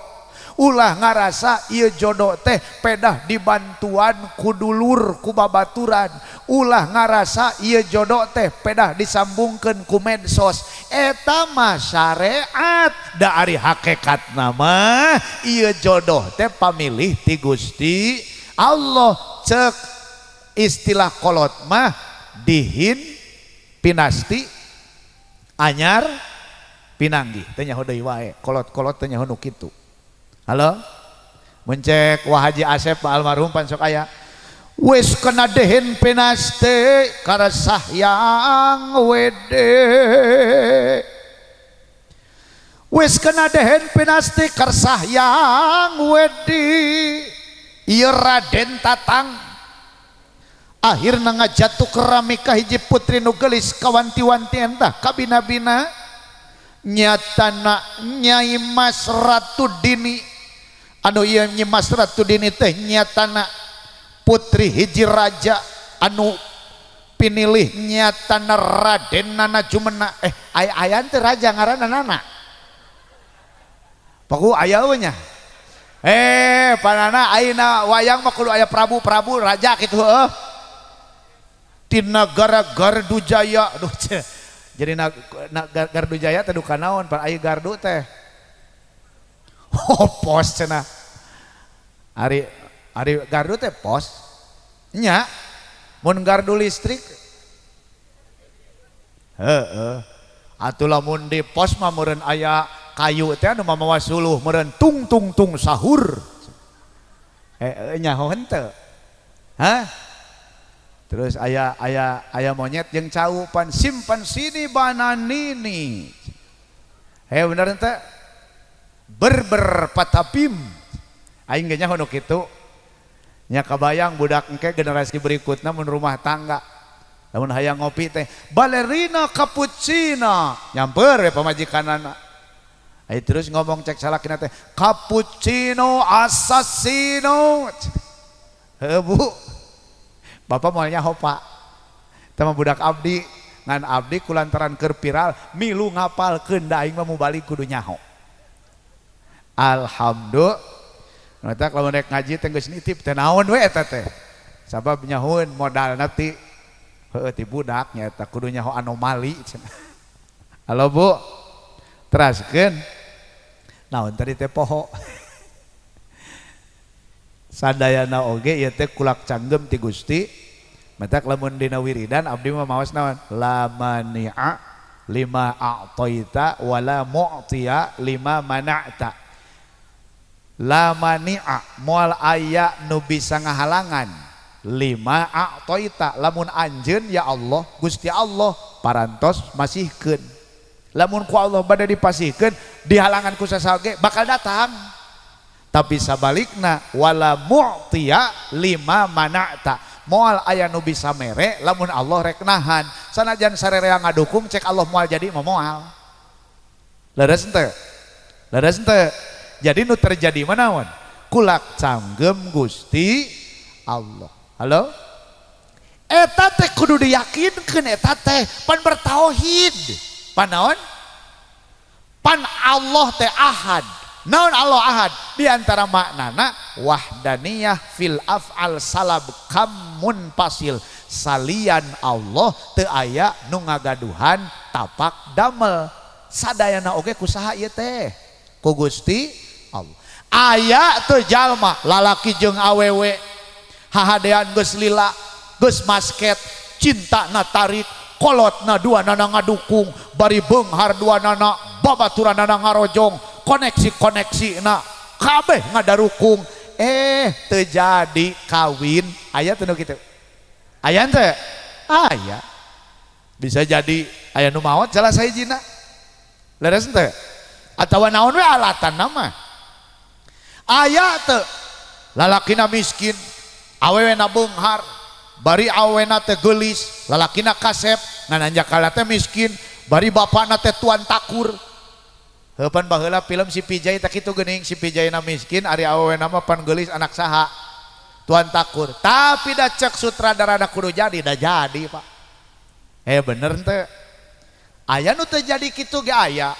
ulah ngarasa ieu jodoh teh pedah dibantuan ku dulur ku babaturan, ulah ngarasa ieu jodoh teh pedah disambungkeun ku medsos. Eta mah syariat, da ari hakikatna mah ieu jodoh teh pamilih ti Gusti Allah. Cek istilah kolot mah dihin pinasti anyar pinanggi teh nyaho deui wae, kolot-kolot teh nyaho nu kitu. Halo, mencek Wah Haji Asep almarhum pan sok aya wis kena dehen penaste karesah yang wede, wis kena dehen penaste karesah yang wedi. Ieu Raden Tatang akhirna ngajatuh keramika hiji putri nu geulis kawanti-wanti entah kabina-bina nyatana Nyai Mas Ratu Dini. Anu ieu Nyai Mas Ratu Dini teh nyatana putri hiji raja anu pinilih nyatana Raden Nana Jumena. Aya teh raja ngaranna Nana. Paku aya we nya. Panana ayeuna wayang mah kudu aya prabu-prabu raja kitu heuh. Di negara Gardujaya. Aduh jadi Gardujaya teh duka naon pan aya gardu teh. Pos cenah. Ari gardu teh pos. Nya. Mun gardu listrik. Atuh lamun di pos mah meureun aya kayu teh anu mamawa suluh meureun tung tung tung sahur. Nyaho henteu. Terus aya monyet jeung cau pan simpan sini bananini. Bener teh? Berber patapim. Aing ge nyaho nu kitu. Nya kabayang budak engke generasi berikutna mun rumah tangga. Lamun hayang ngopi teh balerina cappuccino. Nyamper we pamajikanana. Terus ngomong cek salakina teh cappuccino assassino. Bu bapak moalnya hopa sama budak abdi ngan abdi kulantaran keur viral milu ngapalkeun da aing mah mau balik kudu nyaho. Alhamdulillah eta lamun rek ngaji teh geus nitip teh naon we eta teh sabab nyahoeun modalna ti heueuh ti budak nya eta kudu nyaho anomali cenah. Halo Bu, teraskeun naon tadi teh poho. Sadayana oge ieu teh kulak canggem ti Gusti. Matak lamun dina wiridan abdi mah maos naon? La mani'a lima a'taita wala mu'tiya lima mana'ta. La mani'a moal aya nu bisa ngahalangan lima a'taita lamun anjeun ya Allah Gusti Allah parantos masihkeun. Lamun ku Allah bade dipasihkeun dihalangan ku sasage bakal datang. Tapi sabalikna wala mu'tiya lima mana'ta moal aya nu bisa mere lamun Allah rek nahan sanajan sarerea ngadukung cek Allah moal jadi moal leres henteu jadi nu terjadi manaon kulak canggem Gusti Allah. Halo eta teh kudu diyakinkeun eta teh pan bertauhid pan naon pan Allah teh ahad. Naon Allah ahad di antara maknana wahdaniyah fil af'al salab kamun pasil salian Allah teu aya nu ngagaduhan tapak damel sadayana oge kusaha ieu teh ku Gusti Allah. Aya teu jalma lalaki jeung awewe hahadean geus lila geus masket cintana tarik kolotna duanana ngadukung bari beunghar duanana babaturanana ngarojong koneksi na kabeh ngadarukung terjadi kawin aya teu kitu aya teu aya bisa jadi aya nu maot salah sahijina leres teu atawa naon we alatan nama aya teu lalakina miskin awewena beunghar bari awena teh geulis lalakina kasep ngananjakala teh miskin bari bapana teh tuan takur. Heupan baheula film si Pijay tak kitu geuning si Pijayna miskin ari awewena mah pan geulis anak saha Tuan Takur. Tapi dah cek sutradara dah kudu jadi, dah jadi Pak. Bener teh. Aya nu teu jadi kitu ge aya.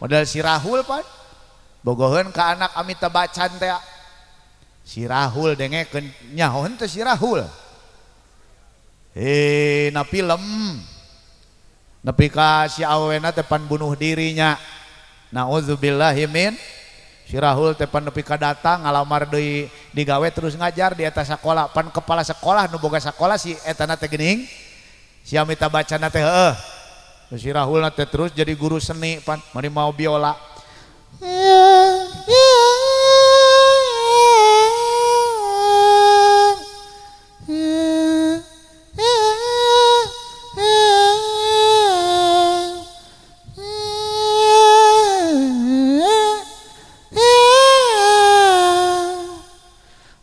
Model si Rahul Pak. Bogoheun ka anak Amitabh Bachchan teh. Si Rahul dengekeun nyahoan teh si Rahul. Na film. Nepi ka si awena teh pan bunuh dirinya. Nauzubillahi min. Si Rahul tepan nepi ka datang ngalamar deui digawe terus ngajar di eta sakola, pan kepala sekolah nu boga sakolah si eta na teh geuning si Amitabh Bachchan teh heueuh. Si Rahul na teh terus jadi guru seni pan mari mau biola.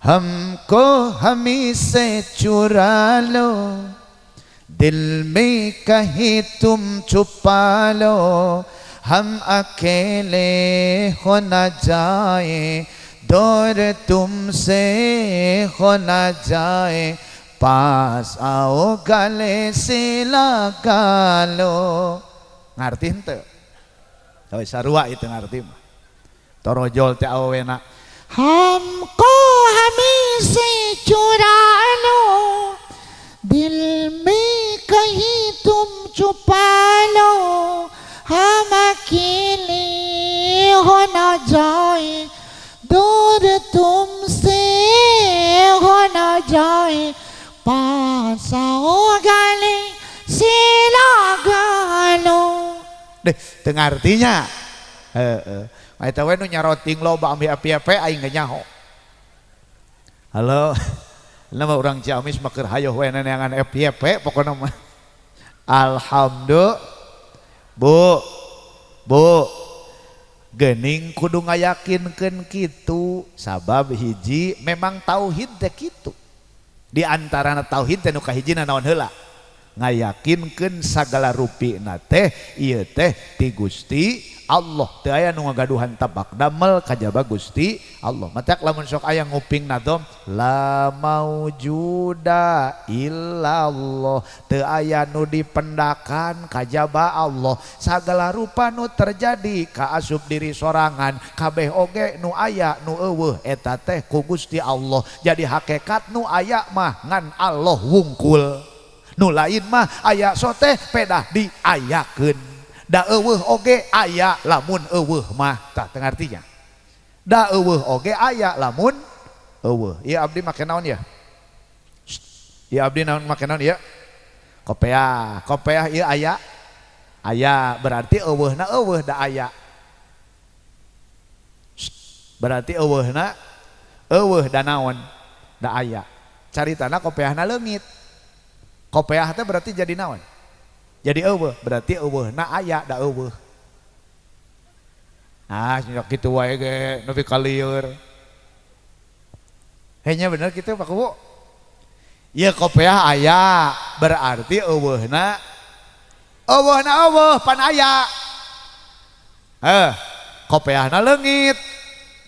हमको हमी से चुरा लो दिल में कहीं तुम छुपा लो हम अकेले हो न जाए दूर तुमसे हो न जाए पास आओ गले से लगा लो. Ngarti henteu? Teu sarua itu ngarti mah. Torojol teh awena. हमको हमी से चुरा लो दिल में कहीं तुम छुपा लो हम अकेले हो न जाए दूर तुमसे हो न जाए पास आओ गले से लगा लो. Deh, tengah artinya. Eta we nu nyaroting loba ambi api-api aing ge nyaho. Halo. Nama urang Ciamis mah keur hayo we neangan api-api pokona mah. Alhamdulillah. Bu. Geuning kudu ngayakinkeun kitu sabab hiji memang tauhid teh kitu. Di antarana tauhid teh nu kahijina naon heula? Ngayakinkeun sagala rupina teh ieu teh ti Gusti Allah. Teu aya nu ngagaduhan tabak damel kajaba Gusti Allah. Matak lamun sok aya nguping nadom la maujuda illallah. Teu aya nu dipendakan kajaba Allah. Sagala rupa nu terjadi ka asup diri sorangan kabeh oge nu aya nu eueuh eta teh ku Gusti Allah. Jadi hakikat nu aya mah ngan Allah wungkul. Nu lain mah aya sote pedah diayakeun. Da eueuh oge aya lamun eueuh mah tah teu artinya. Da eueuh oge aya lamun eueuh. Ieu abdi make naon ya? Ieu abdi naon make naon ya? Kopiah. Kopiah ieu aya. Aya berarti eueuhna eueuh da aya. Berarti eueuhna eueuh da naon? Da aya. Caritana kopiahna leungit. Kopiah teh berarti jadi naon? Jadi eueuh berarti eueuhna aya da eueuh. Nah, nyok kitu wae ge nepi ka lieur. Hanya bener kitu Pak Kubu. Ieu kopiah aya berarti eueuhna eueuh pan aya. Kopiahna leungit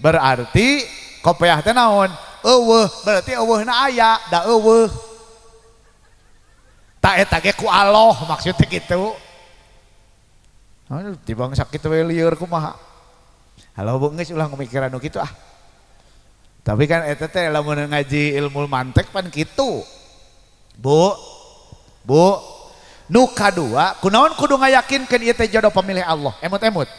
berarti kopiah teh naon? Eueuh berarti eueuhna aya da eueuh. Tak eta ge ku Allah maksudnya gitu. Tibang sakit we lieur kumaha. Halo Bu geus ulah ngamikiran nu kitu ah. Tapi kan eta teh lamun ngaji ilmu mantek pan kitu. Bu. Nu kadua kunaon kudu ngayakinkeun ieu teh jodoh pamilih Allah. Emut.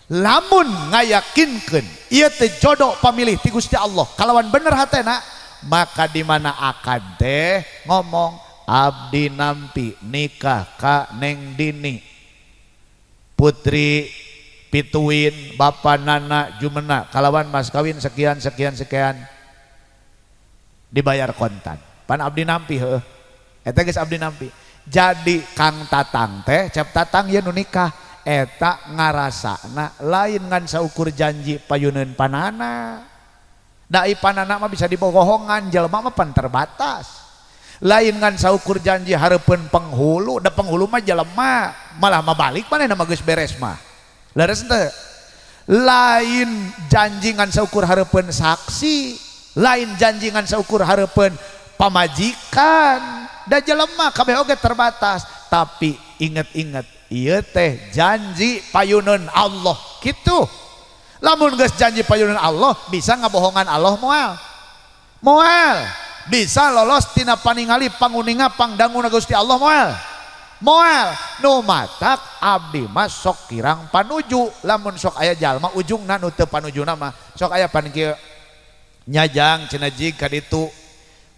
Lamun ngayakinkeun ieu teh jodoh pamilih ti Gusti Allah. Kalawan bener hatena maka di mana akad teh ngomong abdi nampi nikah ka Neng Dini putri pituin bapa nana jumena kalawan mas kawin sekian dibayar kontan pan abdi nampi heuh eta geus abdi nampi. Jadi Kang Tatang teh cep Tatang ye nu nikah eta ngarasana lain ngan saukur janji payuneun panana. Da panana mah bisa dibogohongan jelema mah pan terbatas. Lain ngan saukur janji hareupeun penghulu, da penghulu mah jelema malah mabalik manehna mah geus beres mah. Leres teu? Lain janji ngan saukur hareupeun saksi, lain janjingan seukur hareupeun pamajikan da jelema kabeh oge terbatas tapi inget-inget ieu teh janji payuneun Allah kitu. Lamun geus janji payuneun Allah bisa ngabohongan Allah moal bisa lolos tina paningali panguninga pangdanguna Gusti Allah moal nu matak abdi mah sok kirang panuju. Lamun sok aya jalma ujungna nu teu panujuna mah sok aya pan kieu nyajang cenah jig ka ditu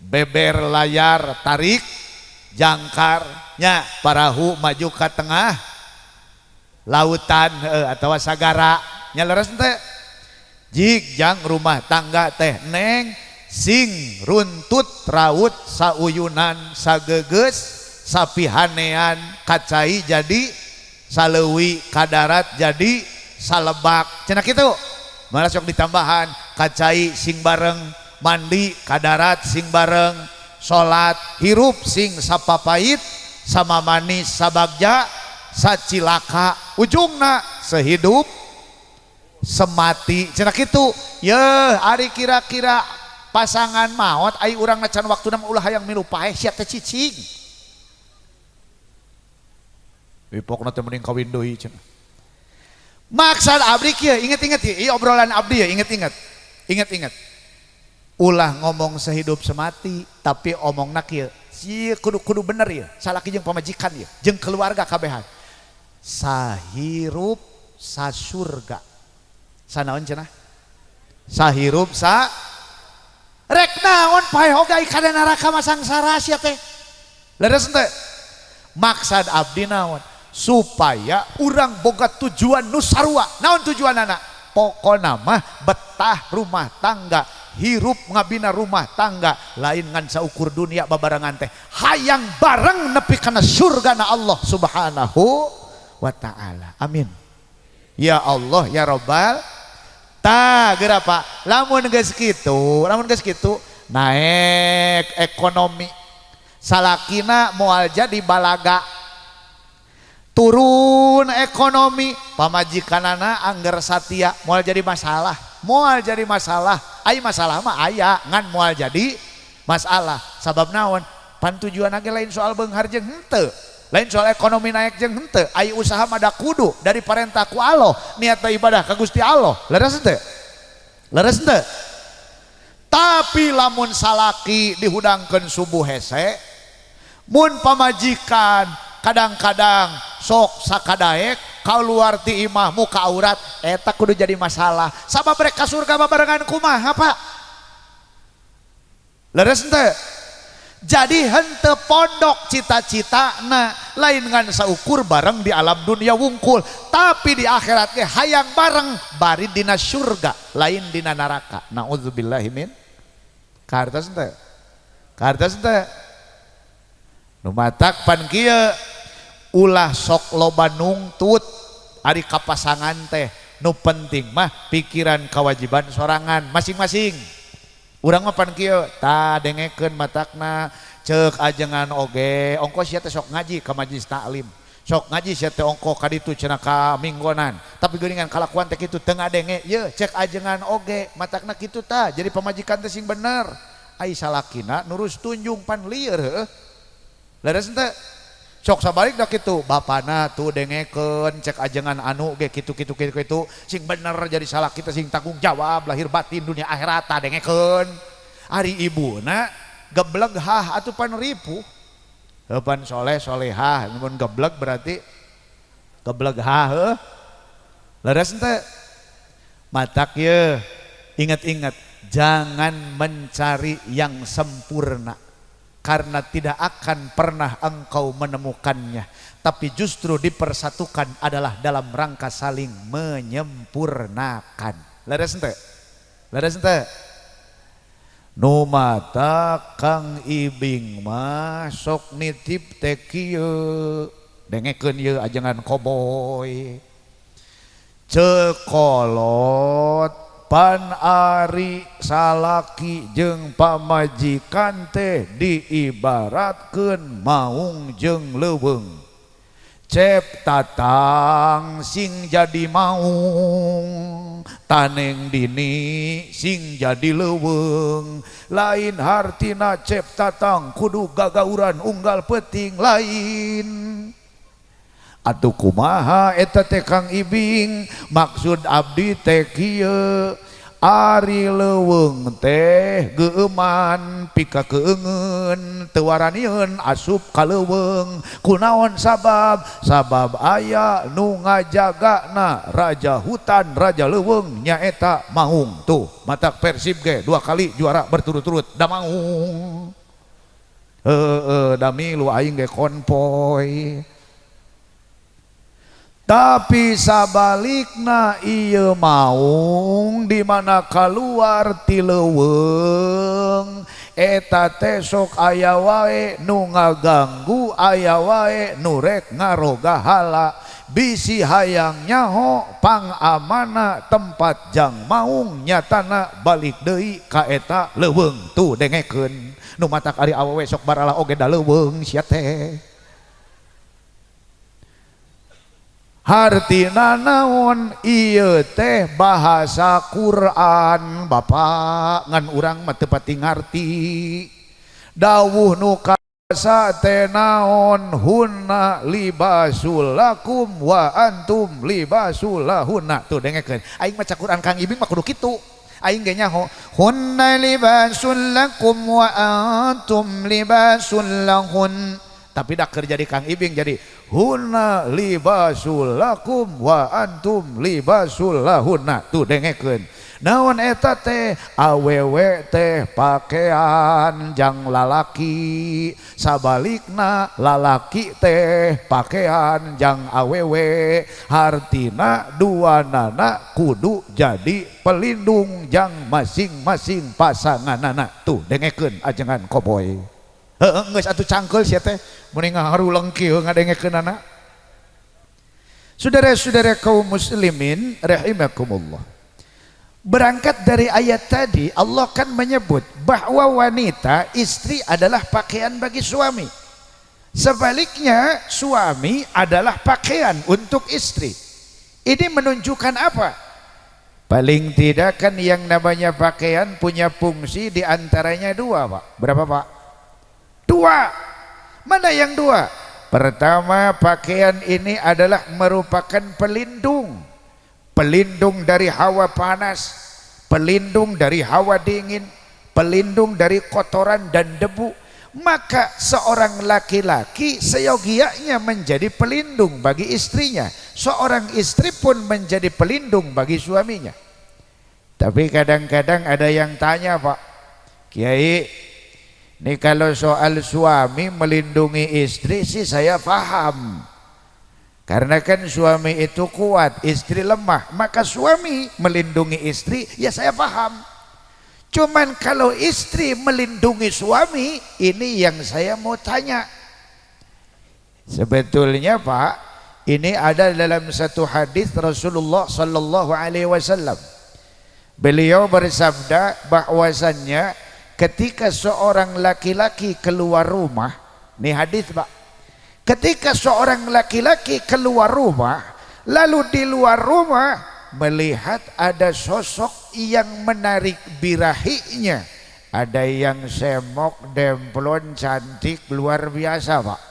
beber layar tarik jangkar nya parahu maju ka tengah lautan atawa sagara nya leres teh jig jang rumah tangga teh neng sing runtut raut sauyunan sageges sapihanean kacai jadi saleuwi kadarat jadi salebak cenah kitu. Malah sok ditambahan kacai sing bareng mandi kadarat sing bareng salat hirup sing sapapait sama manis sabagja sacilaka ujungna sehidup semati cenah kitu. Yeuh ari kira-kira pasangan maot ai urang can waktuna ulah hayang milu paeh sia teh cicing pokona teh mending kawin deui cenah. Maksud abdi kieu inget-inget ieu obrolan abdi ya inget-inget ulah ngomong sehidup semati tapi omongna kieu si kudu bener ya salaki jeung pamajikan ya jeung keluarga kabehan sahirup sasurga sanaon cenah sahirup sa rek naon paeh oge kana neraka masangsara sia teh leres teh. Maksud abdi naon supaya urang boga tujuan nu sarua. Naon tujuanana? Pokona mah betah rumah tangga hirup ngabina rumah tangga lain ngan saukur dunia babarengan teh hayang bareng nepi kana surgana Allah subhanahu wa ta'ala. Amin ya Allah ya Rabbal gerapa lamun geus kitu naik ekonomi salakina moal jadi balaga turun ekonomi pamajikanana angger satia moal jadi masalah ai masalah mah aya ngan moal jadi masalah sabab naon pan tujuan ge lain soal beunghar jeung henteu lain soal ekonomi naik jeung henteu ai usaha mah da kudu dari parentah ku Allah niat ibadah ka Gusti Allah leres henteu tapi lamun salaki dihudangkeun subuh hese mun pamajikan kadang-kadang sok sakadaek kaluar ti imah muka aurat eta kudu jadi masalah sabab rek ka surga babarengan kumaha Pak leres henteu. Jadi henteu pondok cita-citana lain ngan saukur bareng di alam dunia wungkul tapi di akhirat ge hayang bareng bari dina surga lain dina neraka. Nauzubillahi min kartos henteu nu matak pan kieu ulah sok loba nungtut ari kapasangan teh nu penting mah pikiran kewajiban sorangan masing-masing. Urang mah pan kieu tah dengekeun matakna ceuk ajengan oge ongko sia teh sok ngaji ka majelis taklim sok ngaji sia teh ongko ka ditu cenah ka minggonan tapi geuningan kalakuan teh kitu teu ngadenge ye cek ajengan oge matakna kitu tah jadi pamajikan teh sing bener ai salakina nurus tunjung pan lieur heuh leres teh sok sabalik dah kitu bapana tuh dengekeun cek ajengan anu ge kitu sing bener jadi salah kita sing tanggung jawab lahir batin dunia akhirat tah dengekeun ari ibuna gebleg hah atuh pan ripu heupan soleh solehah mun gebleg berarti gebleg hah heuh leres teh matak ye ingat-ingat jangan mencari yang sempurna karena tidak akan pernah engkau menemukannya tapi justru dipersatukan adalah dalam rangka saling menyempurnakan. Leres henteu nu mata Kang Ibing mah sok nitip teh kieu dengekeun ieu ajengan koboy cekolot pan ari salaki jeung pamajikan teh diibaratkeun maung jeung leuweung Cep tatang sing jadi maung, taneng dini sing jadi leuweung. Lain hartina cep tatang kudu gagauran unggal peting lain. Atuh kumaha eta teh Kang Ibing, maksud abdi teh kieu, ari leuweung teh geuman pika keungeun teu waranieun asup ka leuweung. Kunaon sabab? Sabab aya nu ngajagana raja hutan raja leuweung nyaeta maung. Tuh matak Persib ge 2 kali juara berturut-turut da maung. Da milu aing ge konvoy. Tapi sabalikna ieu maung di mana keluar ti leuweung eta teh sok aya wae nu ngaganggu, aya wae nu rek ngaroga hala. Bisi hayang nyaho pangamana tempat jang maung nyatana balik deui ka eta leuweung. Tuh dengekeun nu matak ari awewe sok barala oge da leuweung sia teh. Hartina naon? Ieu teh bahasa Quran Bapak, ngan urang mah teu pati ngarti. Dawuh nu kasa teh naon? Hunna libasul lakum wa antum libasul lahunna. Tuh dengekeun aing maca Quran Kang Ibing mah kudu kitu. Aing ge nyaho hunna libasul lakum wa antum libasul lahun. Tapi dak kerja di Kang Ibing jadi hunna libasul lakum wa antum libasul lahunna. Tuh dengekeun naon eta teh? Awewe teh pakaian jang lalaki, sabalikna lalaki teh pakaian jang awewe. Hartina duanana kudu jadi pelindung jang masing-masing pasanganana. Tuh dengekeun ajengan koboy. Geus atuh cangkeul sia teh mun ngaharuleng kieu ngadengekeunana. Saudara-saudara kaum muslimin rahimakumullah. Berangkat dari ayat tadi Allah kan menyebut bahwa wanita istri adalah pakaian bagi suami. Sebaliknya suami adalah pakaian untuk istri. Ini menunjukkan apa? Paling tidak kan yang namanya pakaian punya fungsi diantaranya 2 Pak. Berapa Pak? 2. Mana yang 2? Pertama, pakaian ini adalah merupakan pelindung. Pelindung dari hawa panas, pelindung dari hawa dingin, pelindung dari kotoran dan debu. Maka seorang laki-laki seyogianya menjadi pelindung bagi istrinya. Seorang istri pun menjadi pelindung bagi suaminya. Tapi kadang-kadang ada yang tanya, Pak Kiai, ini kalau soal suami melindungi istri sih saya paham. Karena kan suami itu kuat, istri lemah. Maka suami melindungi istri, ya saya paham. Cuman kalau istri melindungi suami, ini yang saya mau tanya. Sebetulnya Pak, ini ada dalam satu hadis Rasulullah sallallahu alaihi wasallam. Beliau bersabda bahwasannya ketika seorang laki-laki keluar rumah, nih hadis Pak, ketika seorang laki-laki keluar rumah, lalu di luar rumah melihat ada sosok yang menarik birahinya, ada yang semok, demplon, cantik, luar biasa Pak,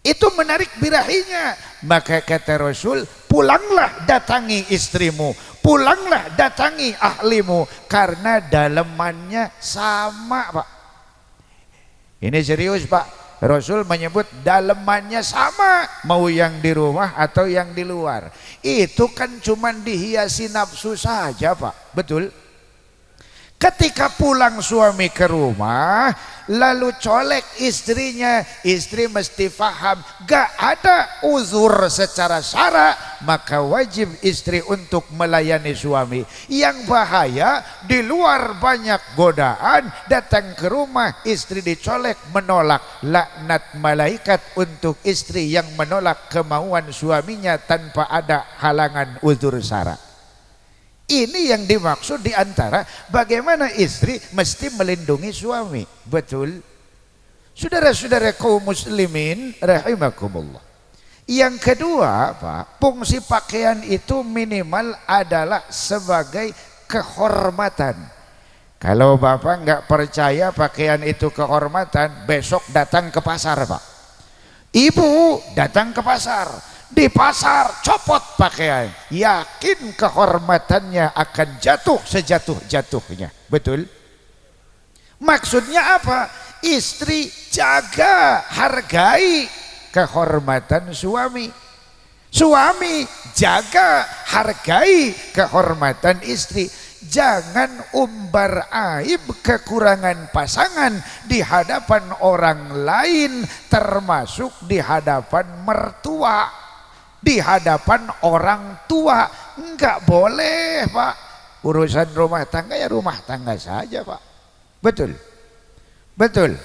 itu menarik birahinya. Maka kata Rasul, pulanglah datangi istrimu, pulanglah datangi ahlimu, karena dalemannya sama Pak. Ini serius Pak, Rasul menyebut dalemannya sama, mau yang di rumah atau yang di luar. Itu kan cuman dihiasi nafsu saja Pak, betul? Ketika pulang suami ke rumah lalu colek istrinya, istri mesti paham gak ada uzur secara syara, maka wajib istri untuk melayani suami. Yang bahaya di luar banyak godaan, datang ke rumah istri dicolek, menolak. Laknat malaikat untuk istri yang menolak kemauan suaminya tanpa ada halangan uzur syara. Ini yang dimaksud diantara bagaimana istri mesti melindungi suami. Betul? Saudara-saudara kaum muslimin rahimakumullah. Yang kedua, Pak, fungsi pakaian itu minimal adalah sebagai kehormatan. Kalau Bapak nggak percaya pakaian itu kehormatan, besok datang ke pasar, Pak. Ibu datang ke pasar, di pasar copot pakaian, yakin kehormatannya akan jatuh sejatuh-jatuhnya. Betul? Maksudnya apa? Istri jaga, hargai kehormatan suami. Suami jaga, hargai kehormatan istri. Jangan umbar aib kekurangan pasangan di hadapan orang lain, termasuk di hadapan mertua, di hadapan orang tua. Enggak boleh, Pak. Urusan rumah tangga ya rumah tangga saja, Pak. Betul? Betul.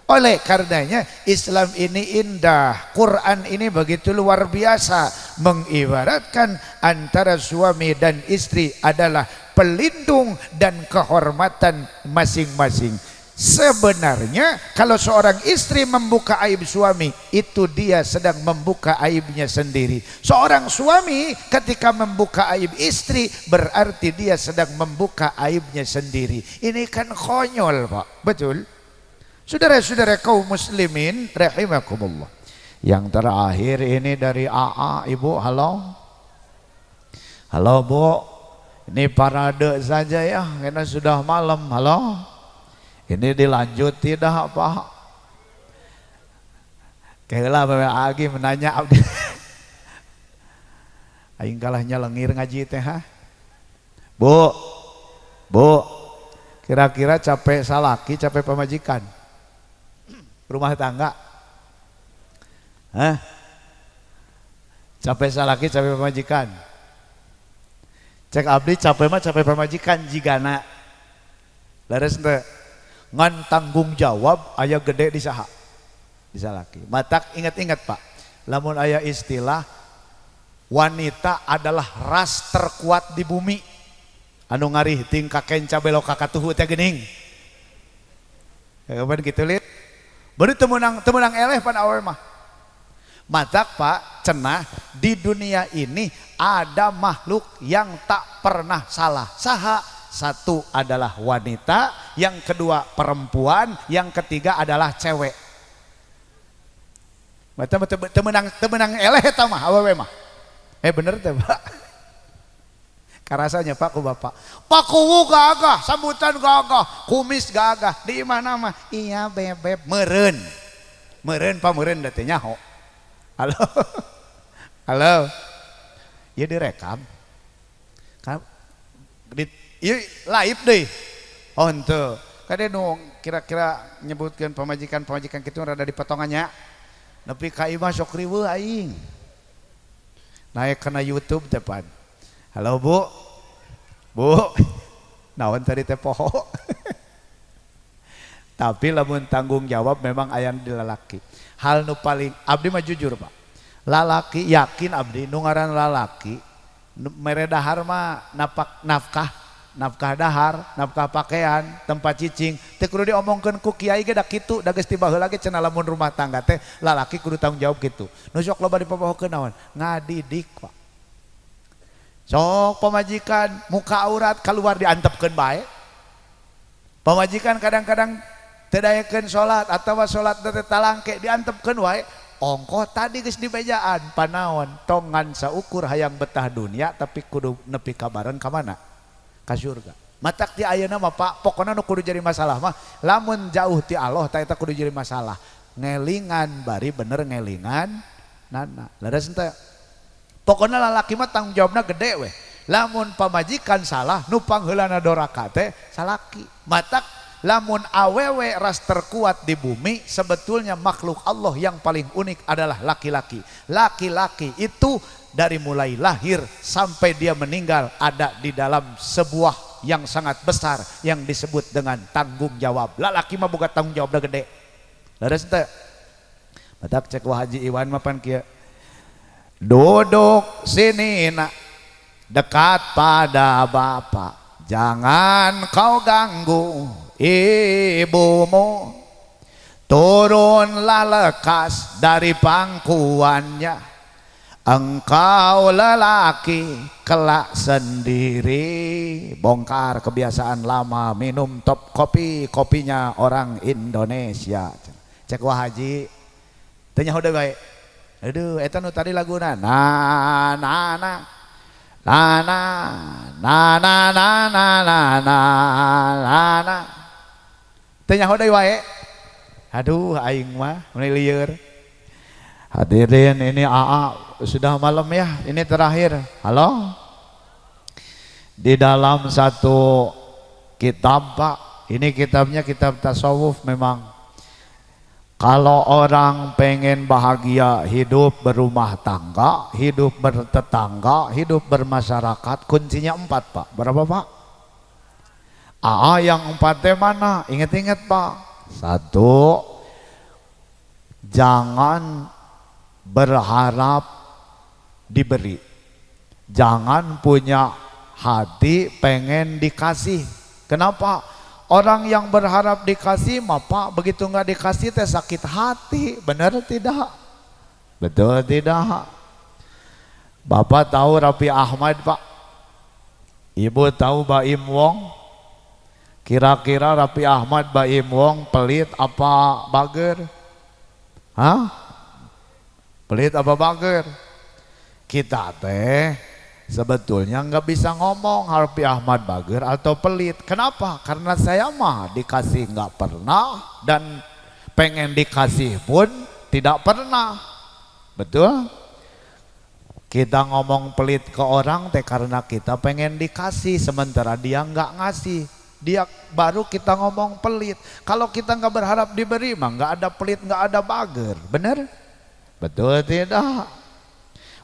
Oleh karenanya Islam ini indah, Quran ini begitu luar biasa, mengibaratkan antara suami dan istri adalah pelindung dan kehormatan masing-masing. Sebenarnya kalau seorang istri membuka aib suami, itu dia sedang membuka aibnya sendiri. Seorang suami ketika membuka aib istri, berarti dia sedang membuka aibnya sendiri. Ini kan konyol, Pak. Betul? Saudara-saudara kaum muslimin rahimakumullah. Yang terakhir ini dari AA, Ibu. Halo. Halo, Bu. Ini parade saja ya, karena sudah malam. Halo. Ini dilanjut tidak, Pak? Kayaklah Bapak Agi menanya abdi. Aing kalahnya lengir ngaji teh, ha? Bu. Bu. Kira-kira capek salaki, capek pemajikan? Rumah tangga, capek salaki, capek pemajikan. Cek abdi capek mah capek pemajikan jigana. Laras ente ngan tanggung jawab aya gede di saha, di salaki. Matak ingat-ingat, Pak, lamun aya istilah wanita adalah ras terkuat di bumi, anu ngarihting ka kenca belok ka katuhu teh geuning. Kapan kitu lihat? Baru temenang eleh pan awe mah. Matak, Pak, cenah di dunia ini ada makhluk yang tak pernah salah. Saha? Satu adalah wanita, yang kedua perempuan, yang ketiga adalah cewek. Temenang eleh eta mah awewe mah. Bener teh, Pak. Karasanya, Pak, ku Bapak. Pak kuwu gagah, sambutan gagah, kumis gagah. Di mana mah? Iya bebeb, meureun. Meureun Pak, meureun da teh nyaho. Halo. Halo. Ieu direkam. Kan ieu live deui. Oh henteu. Kade nu kira-kira nyebutkeun pamajikan-pamajikan kitu rada dipotongannya. Nepi ka imah sok riweuh aing. Naik kana YouTube depan. Halo, Bu. Bu. Naon tadi teh poho. Tapi lamun tanggung jawab memang aya di lalaki. Hal nu paling abdi mah jujur, Pak. Lalaki yakin abdi nu ngaran lalaki mere dahar mah nafkah dahar, nafkah pakaian, tempat cicing teh kudu diomongkeun ku kiai ge da kitu, da geus tibaheula ge cenah lamun rumah tangga teh lalaki kudu tanggung jawab kitu. Nu sok loba dipapohokeun naon? Ngadidik, Pak. Sok pemajikan muka aurat keluar diantepkeun bae. Pemajikan kadang-kadang teu dayekeun salat atawa salat teh talangke diantepkeun wae. Ongkoh tadi geus dibejaan panaon tong ngan saukur hayang betah dunia tapi kudu nepi ka bareng ka mana? Ka surga. Matak ti ayeuna mah, Pak, pokona nu kudu jadi masalah mah lamun jauh ti Allah tah eta kudu jadi masalah. Ngelingan bari bener ngelingan nana. Laras teh pokoknya lalaki mah tanggung jawabna gede weh. Lamun pamajikan salah nu pangheulana doraka teh salaki. Matak lamun awewe ras terkuat di bumi, sebetulnya makhluk Allah yang paling unik adalah laki-laki. Laki-laki itu dari mulai lahir sampai dia meninggal ada di dalam sebuah yang sangat besar yang disebut dengan tanggung jawab. Lalaki mah boga tanggung jawabna gede. Laras teh. Matak cek Wah Haji Iwan mah pan kieu. Duduk sini nak, dekat pada bapak, jangan kau ganggu ibumu. turunlah lekas dari pangkuannya, engkau lelaki kelak sendiri. Bongkar kebiasaan lama minum top kopi, kopinya orang Indonesia. Cek wah haji tanya udah baik. Aduh eta nu tadi laguna na na na na na na na na na na na na tanya udah baik. Aduh aing mah mulai lieur. Hadirin ini AA sudah malam ya, ini terakhir. Halo. Di dalam satu kitab Pak, ini kitabnya kitab tasawuf memang. Kalau orang pengen bahagia, hidup berumah tangga, hidup bertetangga, hidup bermasyarakat, kuncinya 4 Pak. Berapa Pak? AA yang 4 mana? Ingat-ingat Pak. 1, jangan berharap diberi. Jangan punya hati pengen dikasih. Kenapa? Orang yang berharap dikasih mah Pak, begitu nggak dikasih teh sakit hati. Benar tidak? Betul tidak? Bapak tahu Raffi Ahmad Pak? Ibu tahu Baim Wong? Kira-kira Raffi Ahmad Baim Wong pelit apa bager? Hah? Pelit apa bager? Kita teh sebetulnya nggak bisa ngomong Raffi Ahmad bager atau pelit. Kenapa? Karena saya mah dikasih nggak pernah dan pengen dikasih pun tidak pernah. Betul? Kita ngomong pelit ke orang teh karena kita pengen dikasih, sementara dia nggak ngasih. Dia baru kita ngomong pelit. Kalau kita nggak berharap diberi mah nggak ada pelit, nggak ada bager. Bener? Betul tidak?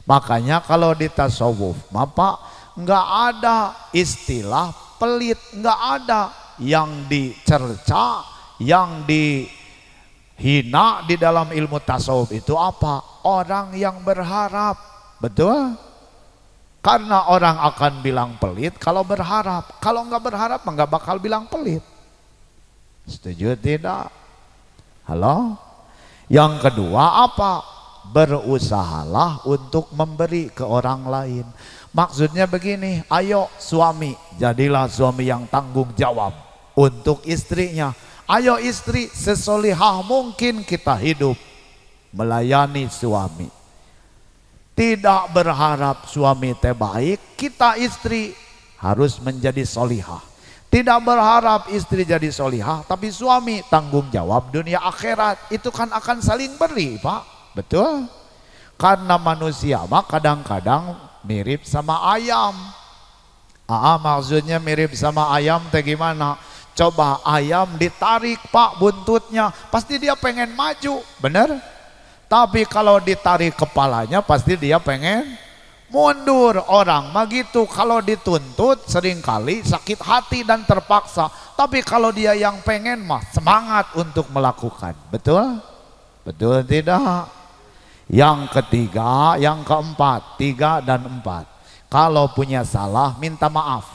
Makanya kalau di tasawuf Pak nggak ada istilah pelit, nggak ada. Yang dicerca, yang dihina di dalam ilmu tasawuf itu apa? Orang yang berharap. Betul? Karena orang akan bilang pelit kalau berharap. Kalau nggak berharap nggak bakal bilang pelit. Setuju tidak? Halo? Yang kedua apa? Berusahalah untuk memberi ke orang lain. Maksudnya begini, ayo suami, jadilah suami yang tanggung jawab untuk istrinya. Ayo istri, sesolihah mungkin kita hidup melayani suami. Tidak berharap suami teh baik, kita istri harus menjadi solihah. Tidak berharap istri jadi solihah, tapi suami tanggung jawab dunia akhirat. Itu kan akan saling beri Pak. Betul? Karena manusia mah kadang-kadang mirip sama ayam. Maksudnya mirip sama ayam teh gimana? Coba ayam ditarik Pak buntutnya, pasti dia pengen maju, bener? Tapi kalau ditarik kepalanya pasti dia pengen mundur. Orang mah gitu, kalau dituntut seringkali sakit hati dan terpaksa. Tapi kalau dia yang pengen mah semangat untuk melakukan. Betul? Betul tidak? Yang ketiga, yang keempat, 3 dan 4. Kalau punya salah minta maaf.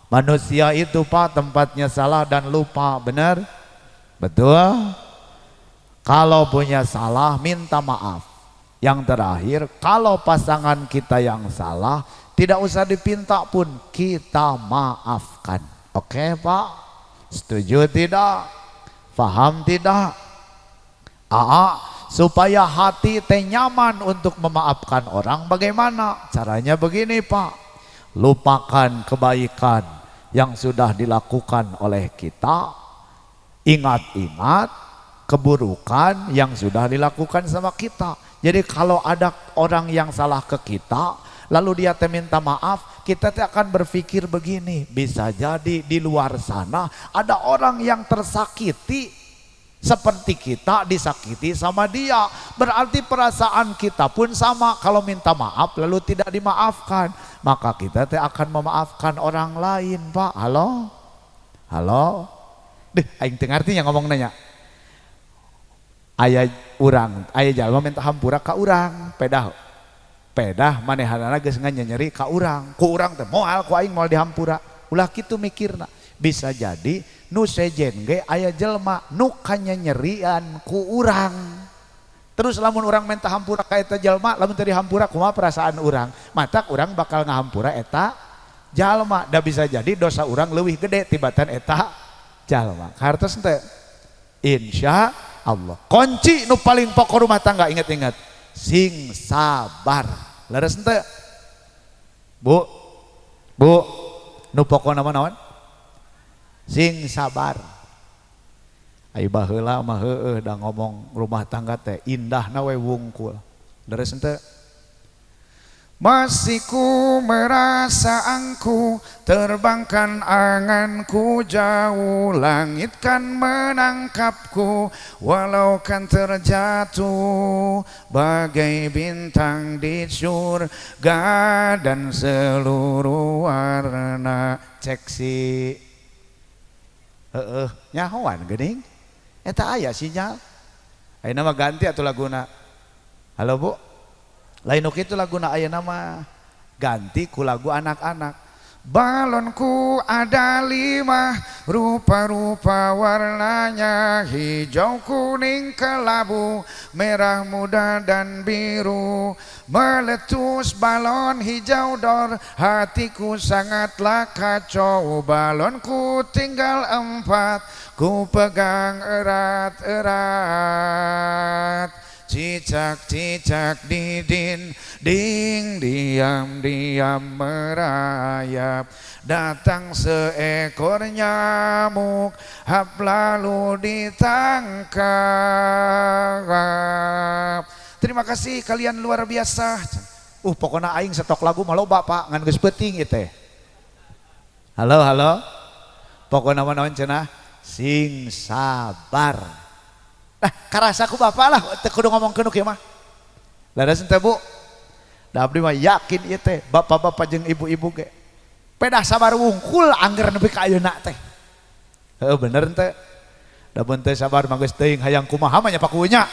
Manusia itu Pak tempatnya salah dan lupa, benar? Betul? Kalau punya salah minta maaf. Yang terakhir, kalau pasangan kita yang salah, tidak usah dipinta pun, kita maafkan. Oke Pak? Setuju tidak? Faham tidak? Supaya hati teh nyaman untuk memaafkan orang, bagaimana? Caranya begini Pak, lupakan kebaikan yang sudah dilakukan oleh kita, ingat-ingat keburukan yang sudah dilakukan sama kita. Jadi kalau ada orang yang salah ke kita, lalu dia teh minta maaf, kita teh akan berpikir begini, bisa jadi di luar sana ada orang yang tersakiti seperti kita disakiti sama dia. Berarti perasaan kita pun sama. Kalau minta maaf lalu tidak dimaafkan, maka kita akan memaafkan orang lain Pak. Halo? Halo? Deh, aing teu ngartinya ngomong nanya. Aya urang, aya jalma minta hampura ka urang, pedah manehanana geus nganyeri ka urang. Ku urang teh moal ku aing moal dihampura. Ulah kitu mikirna. Bisa jadi nu sejen ge aya jelma nu kanyanyerian ku urang. Terus lamun urang minta hampura ka eta jalma, lamun teu dihampura kumaha perasaan urang? Matak urang bakal ngahampura eta jalma. Da bisa jadi dosa urang leuwih gede tibatan eta jalma. Hartos teh insya Allah. Kunci nu paling pokok rumah tangga ingat-ingat sing sabar. Leres teh? Bu, nu pokokna naon? Sing sabar. Ai baheula mah heueuh da ngomong rumah tangga teh indahna we wungkul. Leres teh? Masih ku merasa angku, terbangkan anganku jauh, langit kan menangkapku, walau kan terjatuh bagai bintang di surga dan seluruh warna. Cek si nyahoan geuning eta aya sinyal. Ayeuna mah ganti atuh laguna. Halo Bu, lain nu kitu laguna ayeuna mah ganti ku lagu anak-anak. Balonku ada 5, rupa-rupa warnanya, hijau, kuning, kelabu, merah muda dan biru. Meletus balon hijau dor, hatiku sangatlah kacau. Balonku tinggal 4, ku pegang erat-erat. Cicak-cicak di dinding, diam-diam merayap. Datang seekor nyamuk, hap lalu ditangkap. Terima kasih kalian luar biasa. Pokoknya aing stok lagu malu bapak ngan geus peuting ieu teh. Halo. Pokoknya naon cenah? Sing sabar. Karasaku bapak lah, kudu ngomong kenuk ya mah. Laras teh Bu, da abdi mah yakin ieu teh bapak-bapak jeung ibu-ibu ge pedah sabar wungkul angger nepi ka ayeuna teh. Heuh bener teh. Da mun teu sabar mah geus teuing hayang kumaha mah nya pakunya.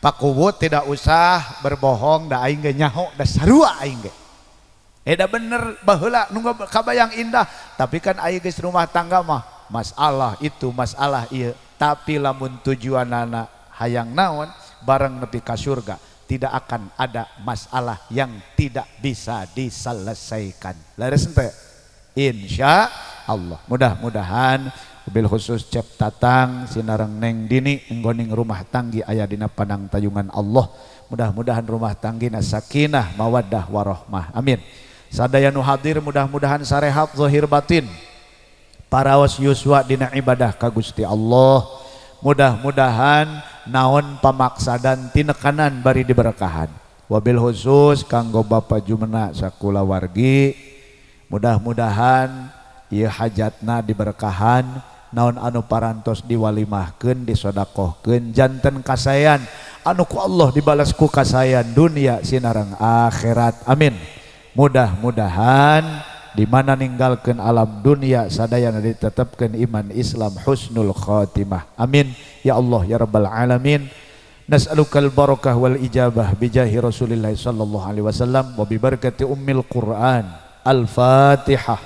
Pakuwu tidak usah berbohong, da aing ge nyaho da sarua aing ge. Da bener baheula nu kabayang indah, tapi kan aing geus rumah tangga mah masalah itu masalah ieu. Tapi lamun tujuanana hayang naon bareng nepi ka surga, tidak akan ada masalah yang tidak bisa diselesaikan. Laras ente? Insya Allah. Mudah-mudahan bil khusus Cep Tatang sinareng Neng Dini nggoning rumah tanggi aya dina pandang tayungan Allah. Mudah-mudahan rumah tanggina sakinah mawaddah warahmah. Amin. Sadaya nu hadir mudah-mudahan sarehat zahir batin. Paraos yuswa dina ibadah ka Gusti Allah. Mudah-mudahan naon pamaksadan tinekanan bari diberkahan. Wabil khusus kanggo Bapak Jumena sakula wargi. Mudah-mudahan ieu hajatna diberkahan, naon anu parantos diwalimahkeun, disodakohkeun janten kasayan anu ku Allah dibalas ku kasayan dunia sinareng akhirat. Amin. Mudah-mudahan di mana ninggalkeun alam dunia sadayana ditetepkeun iman Islam husnul khatimah. Amin ya Allah ya rabbal alamin. Nas'alukal barakah wal ijabah bijahi Rasulillah sallallahu alaihi wasallam wa bi barakati ummil Qur'an. Al-Fatihah.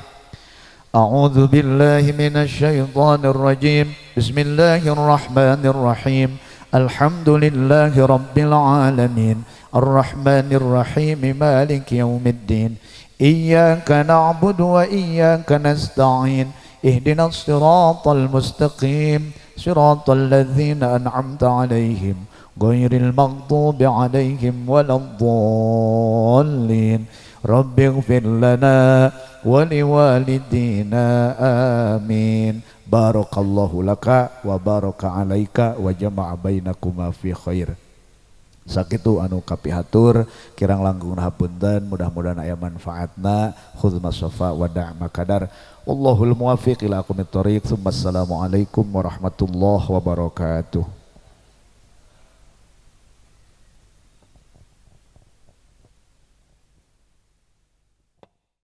A'udzu billahi minasy syaithanir rajim. Bismillahirrahmanirrahim. Alhamdulillahi rabbil alamin. Ar-Rahmanir Rahim. Maliki yaumiddin. Iyyaka na'budu wa iyyaka nasta'in. Ihdinas siratal mustaqim. Siratal ladzina an'amta 'alaihim ghairil maghdubi 'alaihim waladdallin. Rabbighfir lana wa liwalidina amin. Barakallahu laka wa baraka 'alaika wa jama'a bainakuma fi khair. Sakitu anu kapihatur kirang langkung hapunten, mudah-mudahan aya manfaatna. Khudz masafa wa da'ma kadar. Wallahul muwaffiq ila aqwamit thoriq. Assalamualaikum warahmatullahi wabarakatuh.